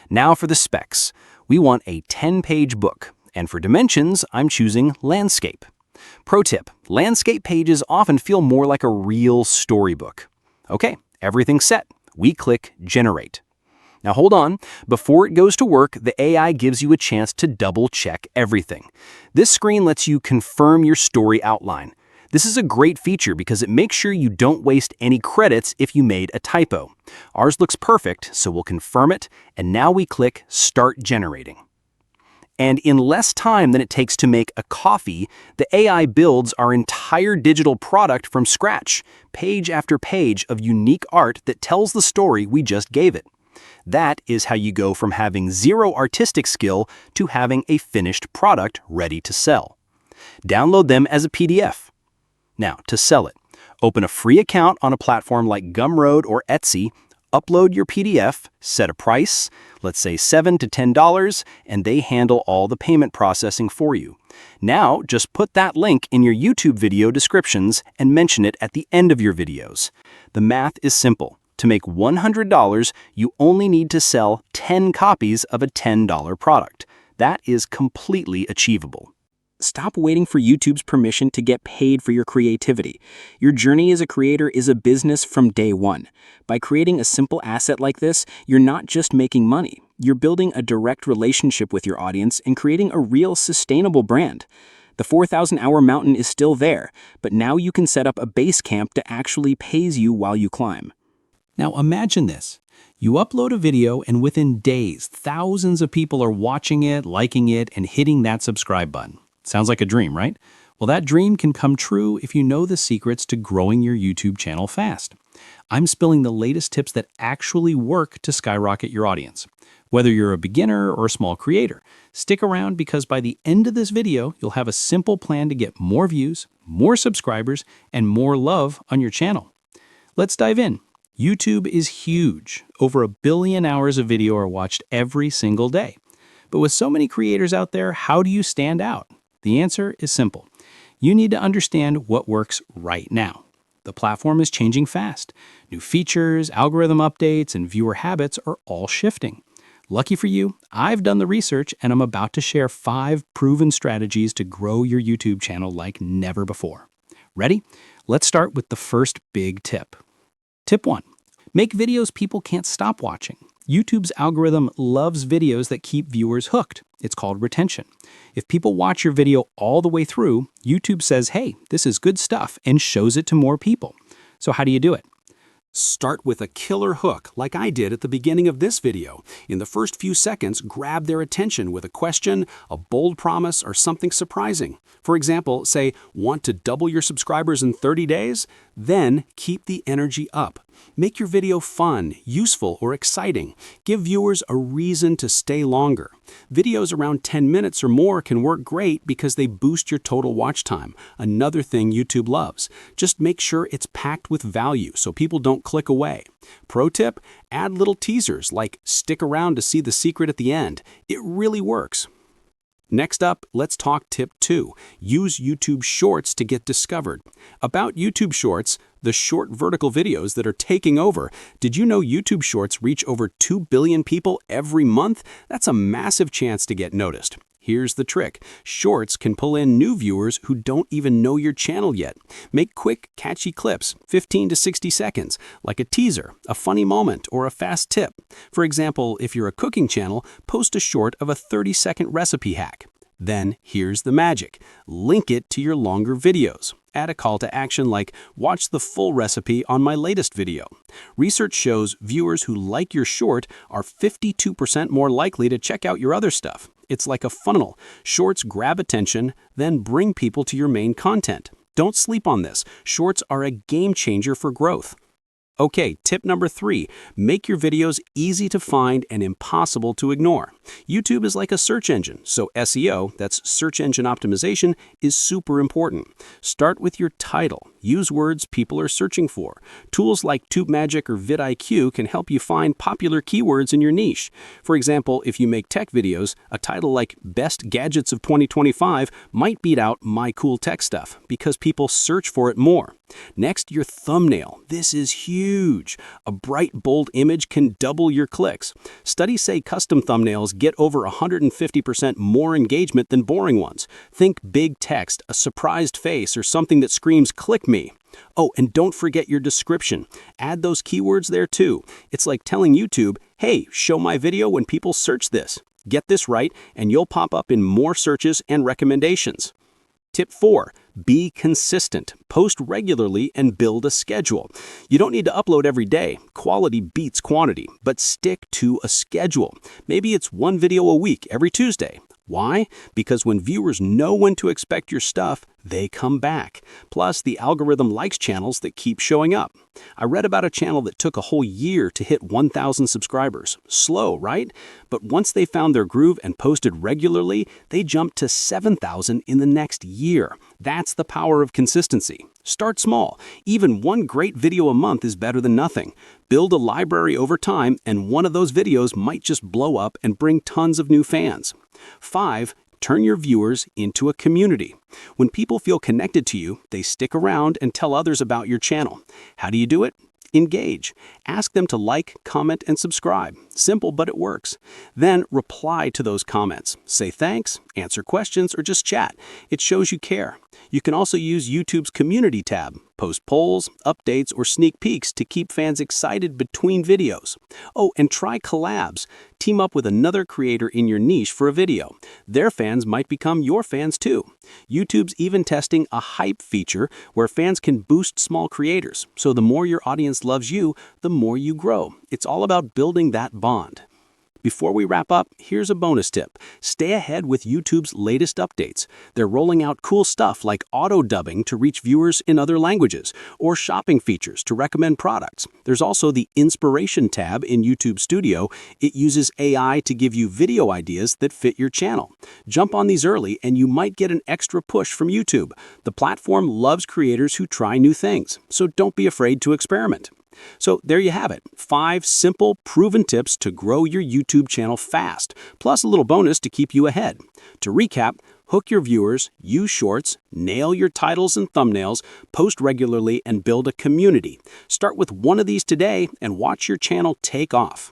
Now for the specs. We want a 10-page book, and for dimensions, I'm choosing landscape. Pro tip, landscape pages often feel more like a real storybook. Okay, everything's set. We click Generate. Now hold on, before it goes to work, the AI gives you a chance to double-check everything. This screen lets you confirm your story outline. This is a great feature because it makes sure you don't waste any credits if you made a typo. Ours looks perfect, so we'll confirm it, and now we click Start Generating. And in less time than it takes to make a coffee, the AI builds our entire digital product from scratch, page after page of unique art that tells the story we just gave it. That is how you go from having zero artistic skill to having a finished product ready to sell. Download them as a PDF. Now, to sell it, open a free account on a platform like Gumroad or Etsy, upload your PDF, set a price, let's say $7 to $10, and they handle all the payment processing for you. Now, just put that link in your YouTube video descriptions and mention it at the end of your videos. The math is simple. To make $100, you only need to sell 10 copies of a $10 product. That is completely achievable. Stop waiting for YouTube's permission to get paid for your creativity. Your journey as a creator is a business from day one. By creating a simple asset like this, you're not just making money. You're building a direct relationship with your audience and creating a real sustainable brand. The 4,000-hour mountain is still there, but now you can set up a base camp that actually pays you while you climb. Now imagine this. You upload a video and within days, thousands of people are watching it, liking it, and hitting that subscribe button. Sounds like a dream, right? Well, that dream can come true if you know the secrets to growing your YouTube channel fast. I'm spilling the latest tips that actually work to skyrocket your audience. Whether you're a beginner or a small creator, stick around because by the end of this video, you'll have a simple plan to get more views, more subscribers, and more love on your channel. Let's dive in. YouTube is huge. Over 1 billion hours of video are watched every single day. But with so many creators out there, how do you stand out? The answer is simple. You need to understand what works right now. The platform is changing fast. New features, algorithm updates, and viewer habits are all shifting. Lucky for you, I've done the research and I'm about to share 5 proven strategies to grow your YouTube channel like never before. Ready? Let's start with the first big tip. Tip 1. Make videos people can't stop watching. YouTube's algorithm loves videos that keep viewers hooked. It's called retention. If people watch your video all the way through, YouTube says, hey, this is good stuff, and shows it to more people. So how do you do it? Start with a killer hook, like I did at the beginning of this video. In the first few seconds, grab their attention with a question, a bold promise, or something surprising. For example, say, want to double your subscribers in 30 days? Then keep the energy up. Make your video fun, useful, or exciting. Give viewers a reason to stay longer. Videos around 10 minutes or more can work great because they boost your total watch time, another thing YouTube loves. Just make sure it's packed with value so people don't click away. Pro tip, add little teasers like stick around to see the secret at the end. It really works. Next up, let's talk tip 2. Use YouTube Shorts to get discovered. About YouTube Shorts, the short vertical videos that are taking over. Did you know YouTube Shorts reach over 2 billion people every month? That's a massive chance to get noticed. Here's the trick. Shorts can pull in new viewers who don't even know your channel yet. Make quick, catchy clips, 15 to 60 seconds, like a teaser, a funny moment, or a fast tip. For example, if you're a cooking channel, post a short of a 30-second recipe hack. Then here's the magic. Link it to your longer videos. Add a call to action like, watch the full recipe on my latest video. Research shows viewers who like your short are 52% more likely to check out your other stuff. It's like a funnel. Shorts grab attention, then bring people to your main content. Don't sleep on this. Shorts are a game changer for growth. Okay, tip number 3, make your videos easy to find and impossible to ignore. YouTube is like a search engine, so SEO, that's search engine optimization, is super important. Start with your title. Use words people are searching for. Tools like TubeMagic or vidIQ can help you find popular keywords in your niche. For example, if you make tech videos, a title like Best Gadgets of 2025 might beat out My Cool Tech Stuff because people search for it more. Next, your thumbnail. This is huge. A bright, bold image can double your clicks. Studies say custom thumbnails get over 150% more engagement than boring ones. Think big text, a surprised face, or something that screams, "Click me." Oh, and don't forget your description. Add those keywords there too. It's like telling YouTube, "Hey, show my video when people search this." Get this right, and you'll pop up in more searches and recommendations. Tip 4, be consistent. Post regularly and build a schedule. You don't need to upload every day. Quality beats quantity, but stick to a schedule. Maybe it's one video a week every Tuesday. Why? Because when viewers know when to expect your stuff, they come back. Plus, the algorithm likes channels that keep showing up. I read about a channel that took a whole year to hit 1,000 subscribers. Slow, right? But once they found their groove and posted regularly, they jumped to 7,000 in the next year. That's the power of consistency. Start small. Even one great video a month is better than nothing. Build a library over time, and one of those videos might just blow up and bring tons of new fans. 5, turn your viewers into a community. When people feel connected to you, they stick around and tell others about your channel. How do you do it? Engage. Ask them to like, comment, and subscribe. Simple, but it works. Then reply to those comments. Say thanks, answer questions, or just chat. It shows you care. You can also use YouTube's community tab. Post polls, updates, or sneak peeks to keep fans excited between videos. Oh, and try collabs. Team up with another creator in your niche for a video. Their fans might become your fans too. YouTube's even testing a hype feature where fans can boost small creators. So the more your audience loves you, the more you grow. It's all about building that bond. Before we wrap up, here's a bonus tip. Stay ahead with YouTube's latest updates. They're rolling out cool stuff like auto-dubbing to reach viewers in other languages, or shopping features to recommend products. There's also the Inspiration tab in YouTube Studio. It uses AI to give you video ideas that fit your channel. Jump on these early and you might get an extra push from YouTube. The platform loves creators who try new things, so don't be afraid to experiment. So there you have it, 5 simple, proven tips to grow your YouTube channel fast, plus a little bonus to keep you ahead. To recap, hook your viewers, use shorts, nail your titles and thumbnails, post regularly, and build a community. Start with one of these today and watch your channel take off.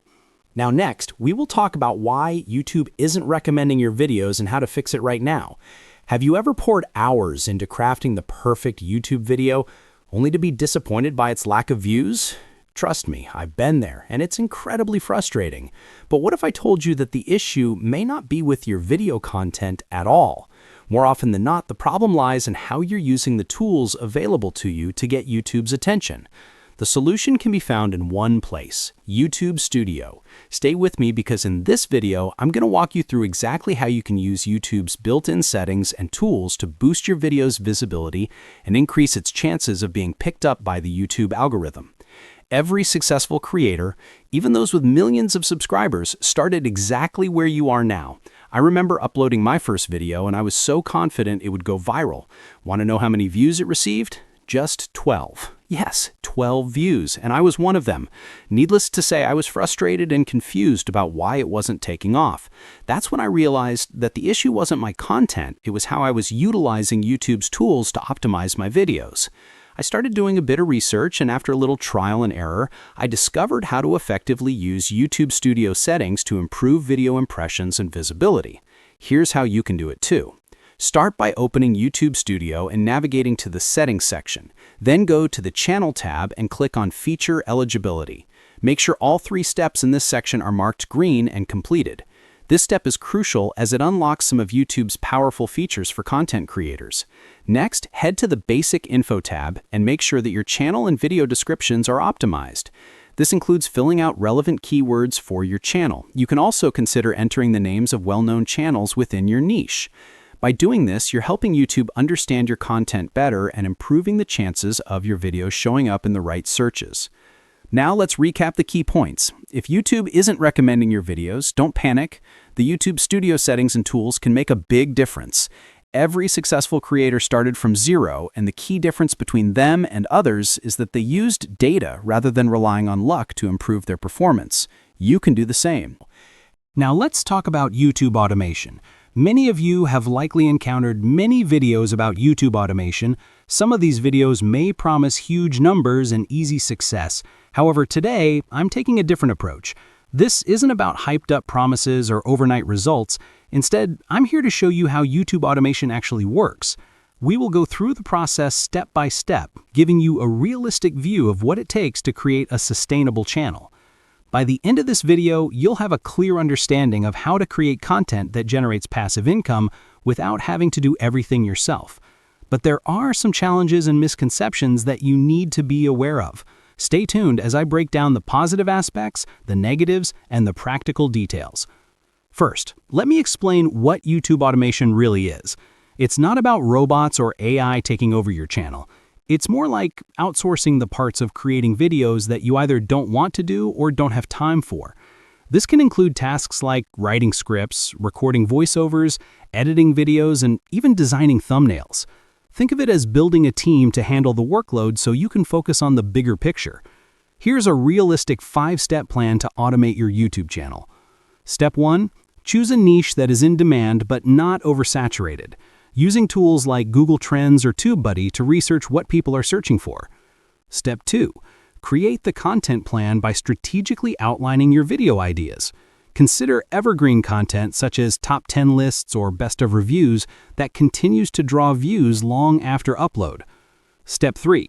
Now next, we will talk about why YouTube isn't recommending your videos and how to fix it right now. Have you ever poured hours into crafting the perfect YouTube video, only to be disappointed by its lack of views? Trust me, I've been there, and it's incredibly frustrating. But what if I told you that the issue may not be with your video content at all? More often than not, the problem lies in how you're using the tools available to you to get YouTube's attention. The solution can be found in one place, YouTube Studio. Stay with me because in this video, I'm going to walk you through exactly how you can use YouTube's built-in settings and tools to boost your video's visibility and increase its chances of being picked up by the YouTube algorithm. Every successful creator, even those with millions of subscribers, started exactly where you are now. I remember uploading my first video and I was so confident it would go viral. Want to know how many views it received? Just 12. Yes, 12 views, and I was one of them. Needless to say, I was frustrated and confused about why it wasn't taking off. That's when I realized that the issue wasn't my content, it was how I was utilizing YouTube's tools to optimize my videos. I started doing a bit of research, and after a little trial and error, I discovered how to effectively use YouTube Studio settings to improve video impressions and visibility. Here's how you can do it too. Start by opening YouTube Studio and navigating to the Settings section. Then go to the Channel tab and click on Feature Eligibility. Make sure all 3 steps in this section are marked green and completed. This step is crucial as it unlocks some of YouTube's powerful features for content creators. Next, head to the Basic Info tab and make sure that your channel and video descriptions are optimized. This includes filling out relevant keywords for your channel. You can also consider entering the names of well-known channels within your niche. By doing this, you're helping YouTube understand your content better and improving the chances of your videos showing up in the right searches. Now let's recap the key points. If YouTube isn't recommending your videos, don't panic. The YouTube Studio settings and tools can make a big difference. Every successful creator started from zero, and the key difference between them and others is that they used data rather than relying on luck to improve their performance. You can do the same. Now let's talk about YouTube automation. Many of you have likely encountered many videos about YouTube automation. Some of these videos may promise huge numbers and easy success. However, today, I'm taking a different approach. This isn't about hyped-up promises or overnight results. Instead, I'm here to show you how YouTube automation actually works. We will go through the process step by step, giving you a realistic view of what it takes to create a sustainable channel. By the end of this video, you'll have a clear understanding of how to create content that generates passive income without having to do everything yourself. But there are some challenges and misconceptions that you need to be aware of. Stay tuned as I break down the positive aspects, the negatives, and the practical details. First, let me explain what YouTube automation really is. It's not about robots or AI taking over your channel. It's more like outsourcing the parts of creating videos that you either don't want to do or don't have time for. This can include tasks like writing scripts, recording voiceovers, editing videos, and even designing thumbnails. Think of it as building a team to handle the workload so you can focus on the bigger picture. Here's a realistic 5-step plan to automate your YouTube channel. Step 1. Choose a niche that is in demand but not oversaturated, using tools like Google Trends or TubeBuddy to research what people are searching for. Step 2. Create the content plan by strategically outlining your video ideas. Consider evergreen content such as top 10 lists or best of reviews that continues to draw views long after upload. Step 3.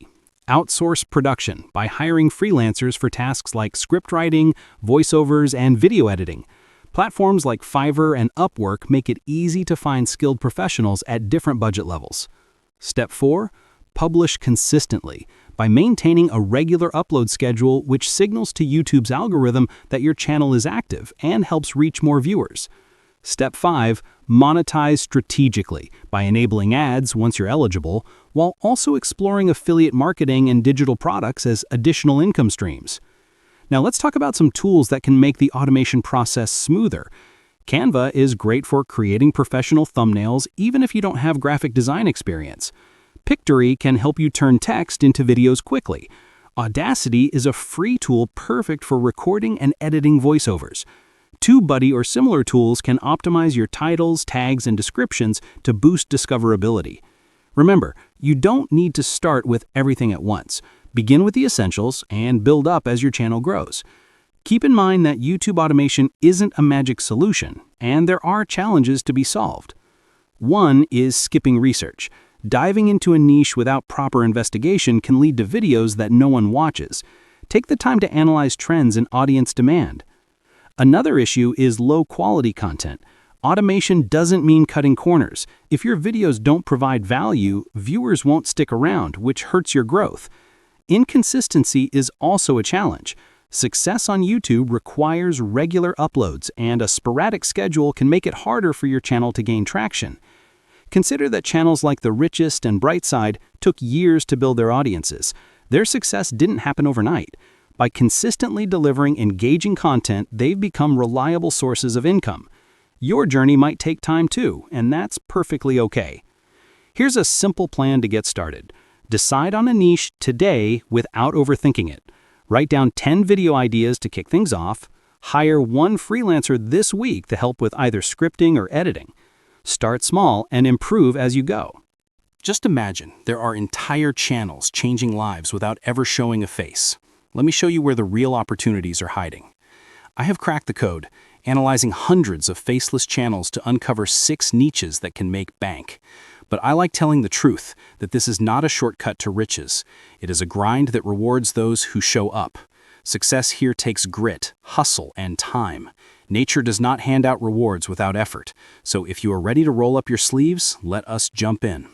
Outsource production by hiring freelancers for tasks like script writing, voiceovers, and video editing. Platforms like Fiverr and Upwork make it easy to find skilled professionals at different budget levels. Step 4. Publish consistently by maintaining a regular upload schedule which signals to YouTube's algorithm that your channel is active and helps reach more viewers. Step 5. Monetize strategically by enabling ads once you're eligible, while also exploring affiliate marketing and digital products as additional income streams. Now let's talk about some tools that can make the automation process smoother. Canva is great for creating professional thumbnails even if you don't have graphic design experience. Pictory can help you turn text into videos quickly. Audacity is a free tool perfect for recording and editing voiceovers. TubeBuddy or similar tools can optimize your titles, tags, and descriptions to boost discoverability. Remember, you don't need to start with everything at once. Begin with the essentials and build up as your channel grows. Keep in mind that YouTube automation isn't a magic solution, and there are challenges to be solved. One is skipping research. Diving into a niche without proper investigation can lead to videos that no one watches. Take the time to analyze trends and audience demand. Another issue is low-quality content. Automation doesn't mean cutting corners. If your videos don't provide value, viewers won't stick around, which hurts your growth. Inconsistency is also a challenge. Success on YouTube requires regular uploads, and a sporadic schedule can make it harder for your channel to gain traction. Consider that channels like The Richest and Brightside took years to build their audiences. Their success didn't happen overnight. By consistently delivering engaging content, they've become reliable sources of income. Your journey might take time too, and that's perfectly okay. Here's a simple plan to get started. Decide on a niche today without overthinking it. Write down 10 video ideas to kick things off. Hire one freelancer this week to help with either scripting or editing. Start small and improve as you go. Just imagine there are entire channels changing lives without ever showing a face. Let me show you where the real opportunities are hiding. I have cracked the code, analyzing hundreds of faceless channels to uncover 6 niches that can make bank. But I like telling the truth that this is not a shortcut to riches. It is a grind that rewards those who show up. Success here takes grit, hustle, and time. Nature does not hand out rewards without effort. So if you are ready to roll up your sleeves, let us jump in.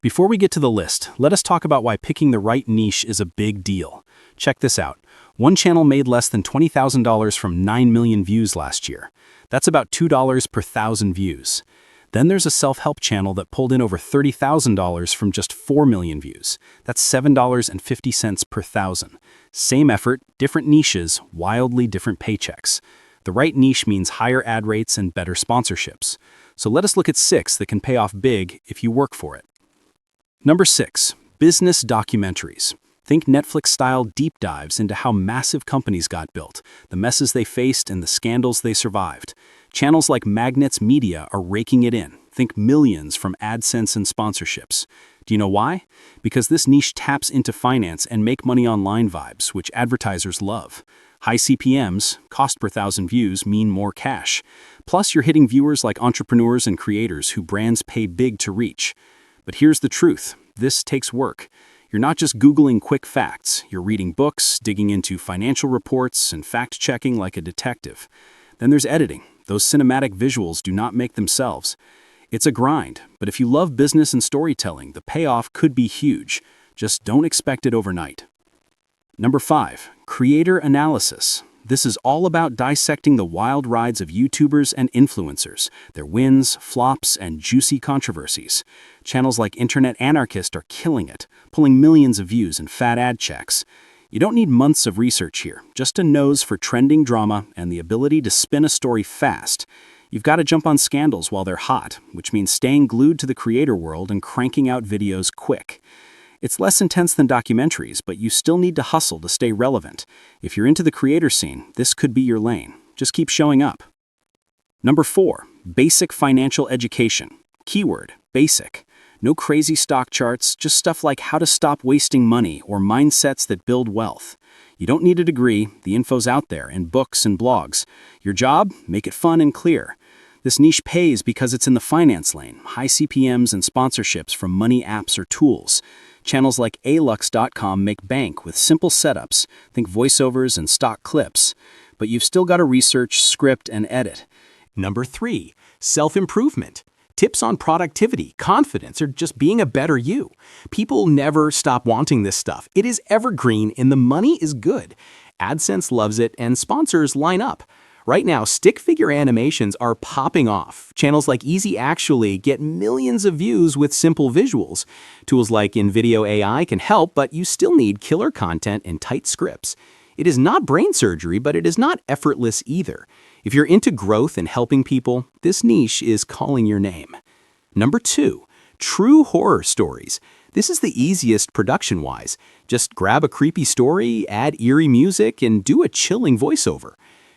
Before we get to the list, let us talk about why picking the right niche is a big deal. Check this out. One channel made less than $20,000 from 9 million views last year. That's about $2 per 1,000 views. Then there's a self-help channel that pulled in over $30,000 from just 4 million views. That's $7.50 per 1,000. Same effort, different niches, wildly different paychecks. The right niche means higher ad rates and better sponsorships. So let us look at 6 that can pay off big if you work for it. Number 6, business documentaries. Think Netflix-style deep dives into how massive companies got built, the messes they faced, and the scandals they survived. Channels like Magnets Media are raking it in. Think millions from AdSense and sponsorships. Do you know why? Because this niche taps into finance and make money online vibes, which advertisers love. High CPMs, cost per 1,000 views, mean more cash. Plus, you're hitting viewers like entrepreneurs and creators who brands pay big to reach. But here's the truth. This takes work. You're not just Googling quick facts. You're reading books, digging into financial reports, and fact-checking like a detective. Then there's editing. Those cinematic visuals do not make themselves. It's a grind, but if you love business and storytelling, the payoff could be huge. Just don't expect it overnight. Number 5, creator analysis. This is all about dissecting the wild rides of YouTubers and influencers, their wins, flops, and juicy controversies. Channels like Internet Anarchist are killing it, pulling millions of views and fat ad checks. You don't need months of research here, just a nose for trending drama and the ability to spin a story fast. You've got to jump on scandals while they're hot, which means staying glued to the creator world and cranking out videos quick. It's less intense than documentaries, but you still need to hustle to stay relevant. If you're into the creator scene, this could be your lane. Just keep showing up. Number 4, basic financial education. Keyword, basic. No crazy stock charts, just stuff like how to stop wasting money or mindsets that build wealth. You don't need a degree, the info's out there in books and blogs. Your job? Make it fun and clear. This niche pays because it's in the finance lane, high CPMs and sponsorships from money apps or tools. Channels like alux.com make bank with simple setups, think voiceovers and stock clips. But you've still got to research, script, and edit. Number 3, self-improvement. Tips on productivity, confidence, or just being a better you. People never stop wanting this stuff. It is evergreen and the money is good. AdSense loves it and sponsors line up. Right now, stick figure animations are popping off. Channels like Easy Actually get millions of views with simple visuals. Tools like InVideo AI can help, but you still need killer content and tight scripts. It is not brain surgery, but it is not effortless either. If you're into growth and helping people, this niche is calling your name. Number 2, true horror stories. This is the easiest production-wise. Just grab a creepy story, add eerie music, and do a chilling voiceover.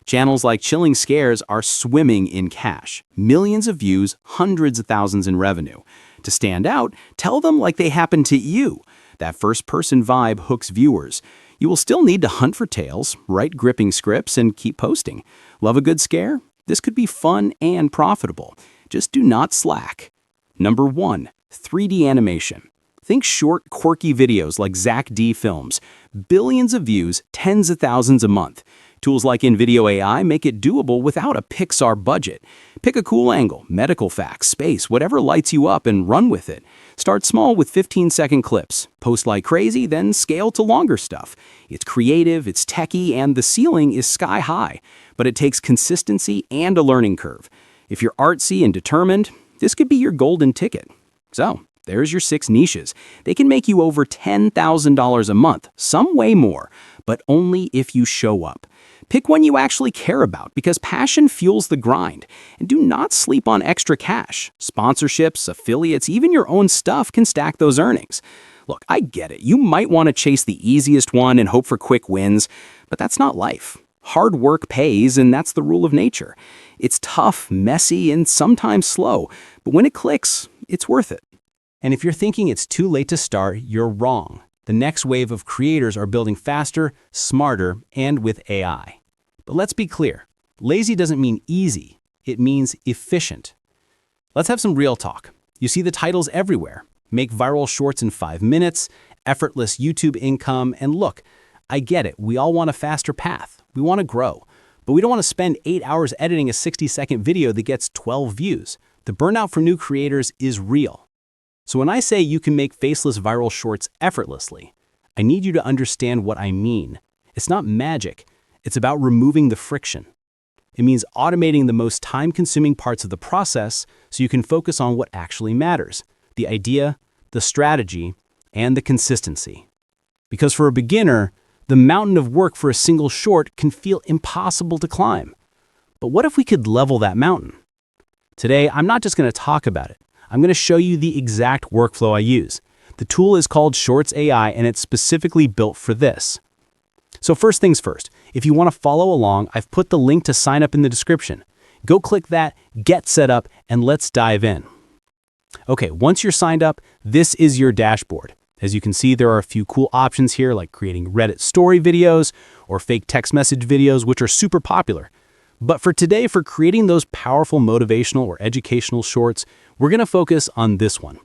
Channels like Chilling Scares are swimming in cash. Millions of views, hundreds of thousands in revenue. To stand out, tell them like they happened to you. That first-person vibe hooks viewers. You will still need to hunt for tales, write gripping scripts, and keep posting. Love a good scare? This could be fun and profitable. Just do not slack. Number 1, 3D animation. Think short, quirky videos like Zach D Films. Billions of views, tens of thousands a month. Tools like InVideo AI make it doable without a Pixar budget. Pick a cool angle, medical facts, space, whatever lights you up and run with it. Start small with 15-second clips. Post like crazy, then scale to longer stuff. It's creative, it's techy, and the ceiling is sky high. But it takes consistency and a learning curve. If you're artsy and determined, this could be your golden ticket. So, there's your 6 niches. They can make you over $10,000 a month, some way more, but only if you show up. Pick one you actually care about because passion fuels the grind. And do not sleep on extra cash. Sponsorships, affiliates, even your own stuff can stack those earnings. Look, I get it. You might want to chase the easiest one and hope for quick wins, but that's not life. Hard work pays, and that's the rule of nature. It's tough, messy, and sometimes slow, but when it clicks, it's worth it. And if you're thinking it's too late to start, you're wrong. The next wave of creators are building faster, smarter, and with AI. But let's be clear, lazy doesn't mean easy, it means efficient. Let's have some real talk. You see the titles everywhere. Make viral shorts in 5 minutes, effortless YouTube income, and look, I get it, we all want a faster path. We want to grow, but we don't want to spend 8 hours editing a 60-second video that gets 12 views. The burnout for new creators is real. So when I say you can make faceless viral shorts effortlessly, I need you to understand what I mean. It's not magic. It's about removing the friction. It means automating the most time-consuming parts of the process so you can focus on what actually matters: the idea, the strategy, and the consistency. Because for a beginner, the mountain of work for a single short can feel impossible to climb. But what if we could level that mountain? Today, I'm not just going to talk about it. I'm going to show you the exact workflow I use. The tool is called Shorts AI, and it's specifically built for this. So first things first, if you want to follow along, I've put the link to sign up in the description. Go click that, get set up, and let's dive in. Okay, once you're signed up, this is your dashboard. As you can see, there are a few cool options here, like creating Reddit story videos or fake text message videos, which are super popular. But for today, for creating those powerful motivational or educational shorts, we're going to focus on this one,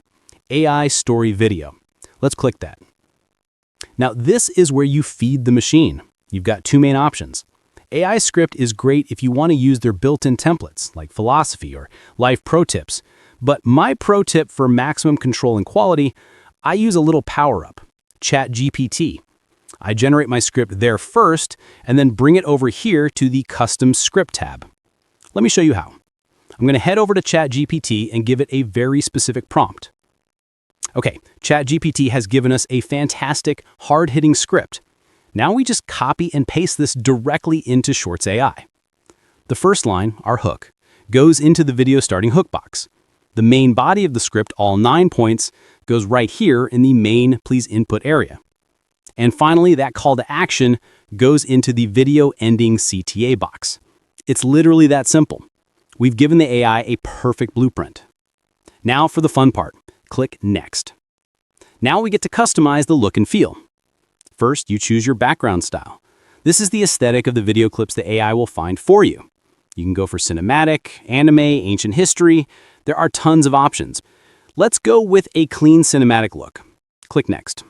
AI Story Video. Let's click that. Now, this is where you feed the machine. You've got two main options. AI Script is great if you want to use their built-in templates, like philosophy or life pro tips. But my pro tip for maximum control and quality, I use a little power-up, ChatGPT. I generate my script there first, and then bring it over here to the Custom Script tab. Let me show you how. I'm going to head over to ChatGPT and give it a very specific prompt. Okay, ChatGPT has given us a fantastic, hard-hitting script. Now we just copy and paste this directly into Shorts AI. The first line, our hook, goes into the video starting hook box. The main body of the script, all 9 points, goes right here in the main please input area. And finally, that call to action goes into the video ending CTA box. It's literally that simple. We've given the AI a perfect blueprint. Now for the fun part. Click Next. Now we get to customize the look and feel. First, you choose your background style. This is the aesthetic of the video clips the AI will find for you. You can go for cinematic, anime, ancient history. There are tons of options. Let's go with a clean cinematic look. Click Next.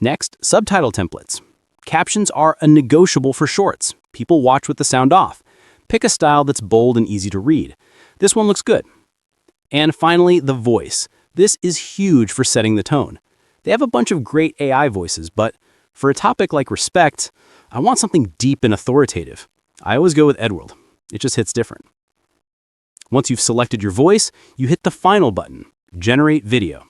Next, subtitle templates. Captions are a negotiable for shorts. People watch with the sound off. Pick a style that's bold and easy to read. This one looks good. And finally, the voice. This is huge for setting the tone. They have a bunch of great AI voices, but for a topic like respect, I want something deep and authoritative. I always go with Edward. It just hits different. Once you've selected your voice, you hit the final button, Generate Video.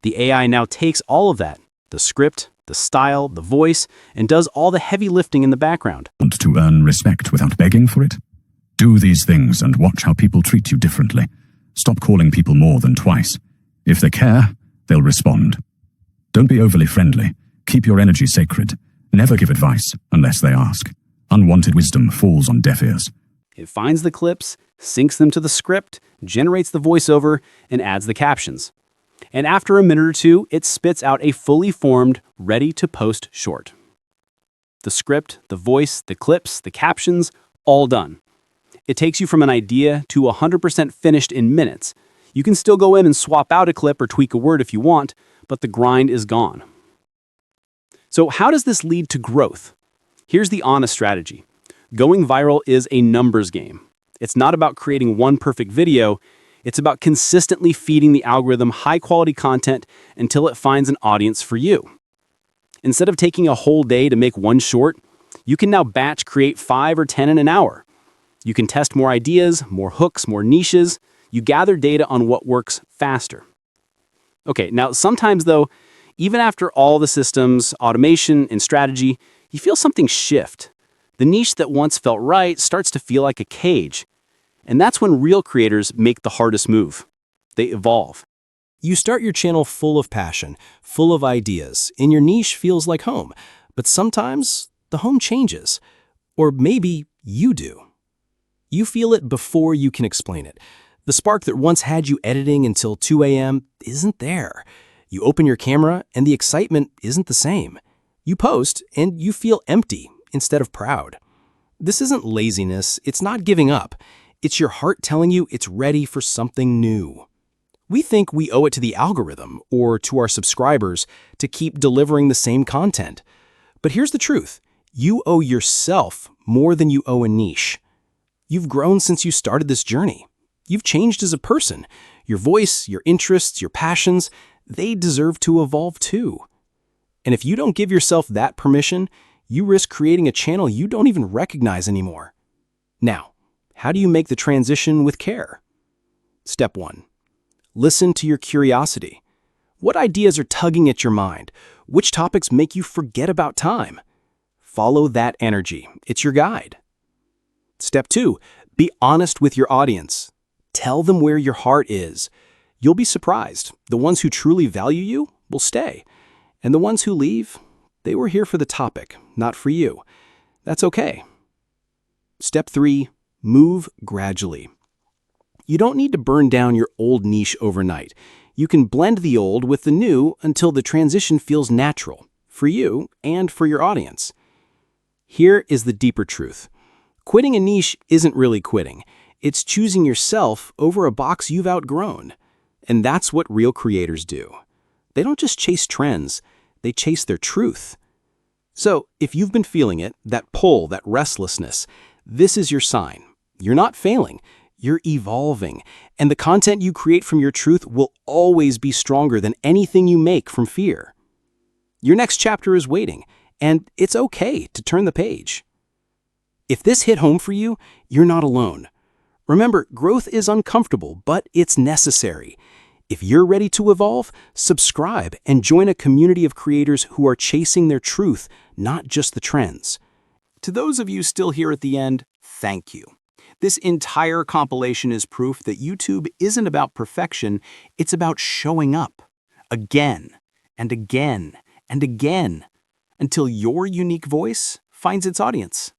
The AI now takes all of that, the script, the style, the voice, and does all the heavy lifting in the background. Want to earn respect without begging for it? Do these things and watch how people treat you differently. Stop calling people more than twice. If they care, they'll respond. Don't be overly friendly. Keep your energy sacred. Never give advice unless they ask. Unwanted wisdom falls on deaf ears. It finds the clips, syncs them to the script, generates the voiceover, and adds the captions. And after a minute or two, it spits out a fully formed, ready-to-post short. The script, the voice, the clips, the captions, all done. It takes you from an idea to 100% finished in minutes. You can still go in and swap out a clip or tweak a word if you want, but the grind is gone. So how does this lead to growth? Here's the honest strategy. Going viral is a numbers game. It's not about creating one perfect video. It's about consistently feeding the algorithm high-quality content until it finds an audience for you. Instead of taking a whole day to make one short, you can now batch create 5 or 10 in an hour. You can test more ideas, more hooks, more niches. You gather data on what works faster. Okay, now sometimes though, even after all the systems, automation, and strategy, you feel something shift. The niche that once felt right starts to feel like a cage. And that's when real creators make the hardest move. They evolve. You start your channel full of passion, full of ideas, and your niche feels like home. But sometimes the home changes. Or maybe you do. You feel it before you can explain it. The spark that once had you editing until 2 a.m. isn't there. You open your camera and the excitement isn't the same. You post and you feel empty instead of proud. This isn't laziness, it's not giving up. It's your heart telling you it's ready for something new. We think we owe it to the algorithm or to our subscribers to keep delivering the same content. But here's the truth. You owe yourself more than you owe a niche. You've grown since you started this journey. You've changed as a person. Your voice, your interests, your passions, they deserve to evolve too. And if you don't give yourself that permission, you risk creating a channel you don't even recognize anymore. Now, how do you make the transition with care? Step 1. Listen to your curiosity. What ideas are tugging at your mind? Which topics make you forget about time? Follow that energy. It's your guide. Step 2. Be honest with your audience. Tell them where your heart is. You'll be surprised. The ones who truly value you will stay. And the ones who leave, they were here for the topic, not for you. That's okay. Step 3. Move gradually. You don't need to burn down your old niche overnight. You can blend the old with the new until the transition feels natural, for you and for your audience. Here is the deeper truth. Quitting a niche isn't really quitting. It's choosing yourself over a box you've outgrown. And that's what real creators do. They don't just chase trends, they chase their truth. So, if you've been feeling it, that pull, that restlessness, this is your sign. You're not failing, you're evolving. And the content you create from your truth will always be stronger than anything you make from fear. Your next chapter is waiting, and it's okay to turn the page. If this hit home for you, you're not alone. Remember, growth is uncomfortable, but it's necessary. If you're ready to evolve, subscribe and join a community of creators who are chasing their truth, not just the trends. To those of you still here at the end, thank you. This entire compilation is proof that YouTube isn't about perfection, it's about showing up. Again, and again, and again, until your unique voice finds its audience.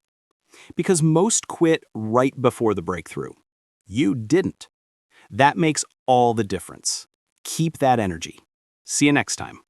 Because most quit right before the breakthrough. You didn't. That makes all the difference. Keep that energy. See you next time.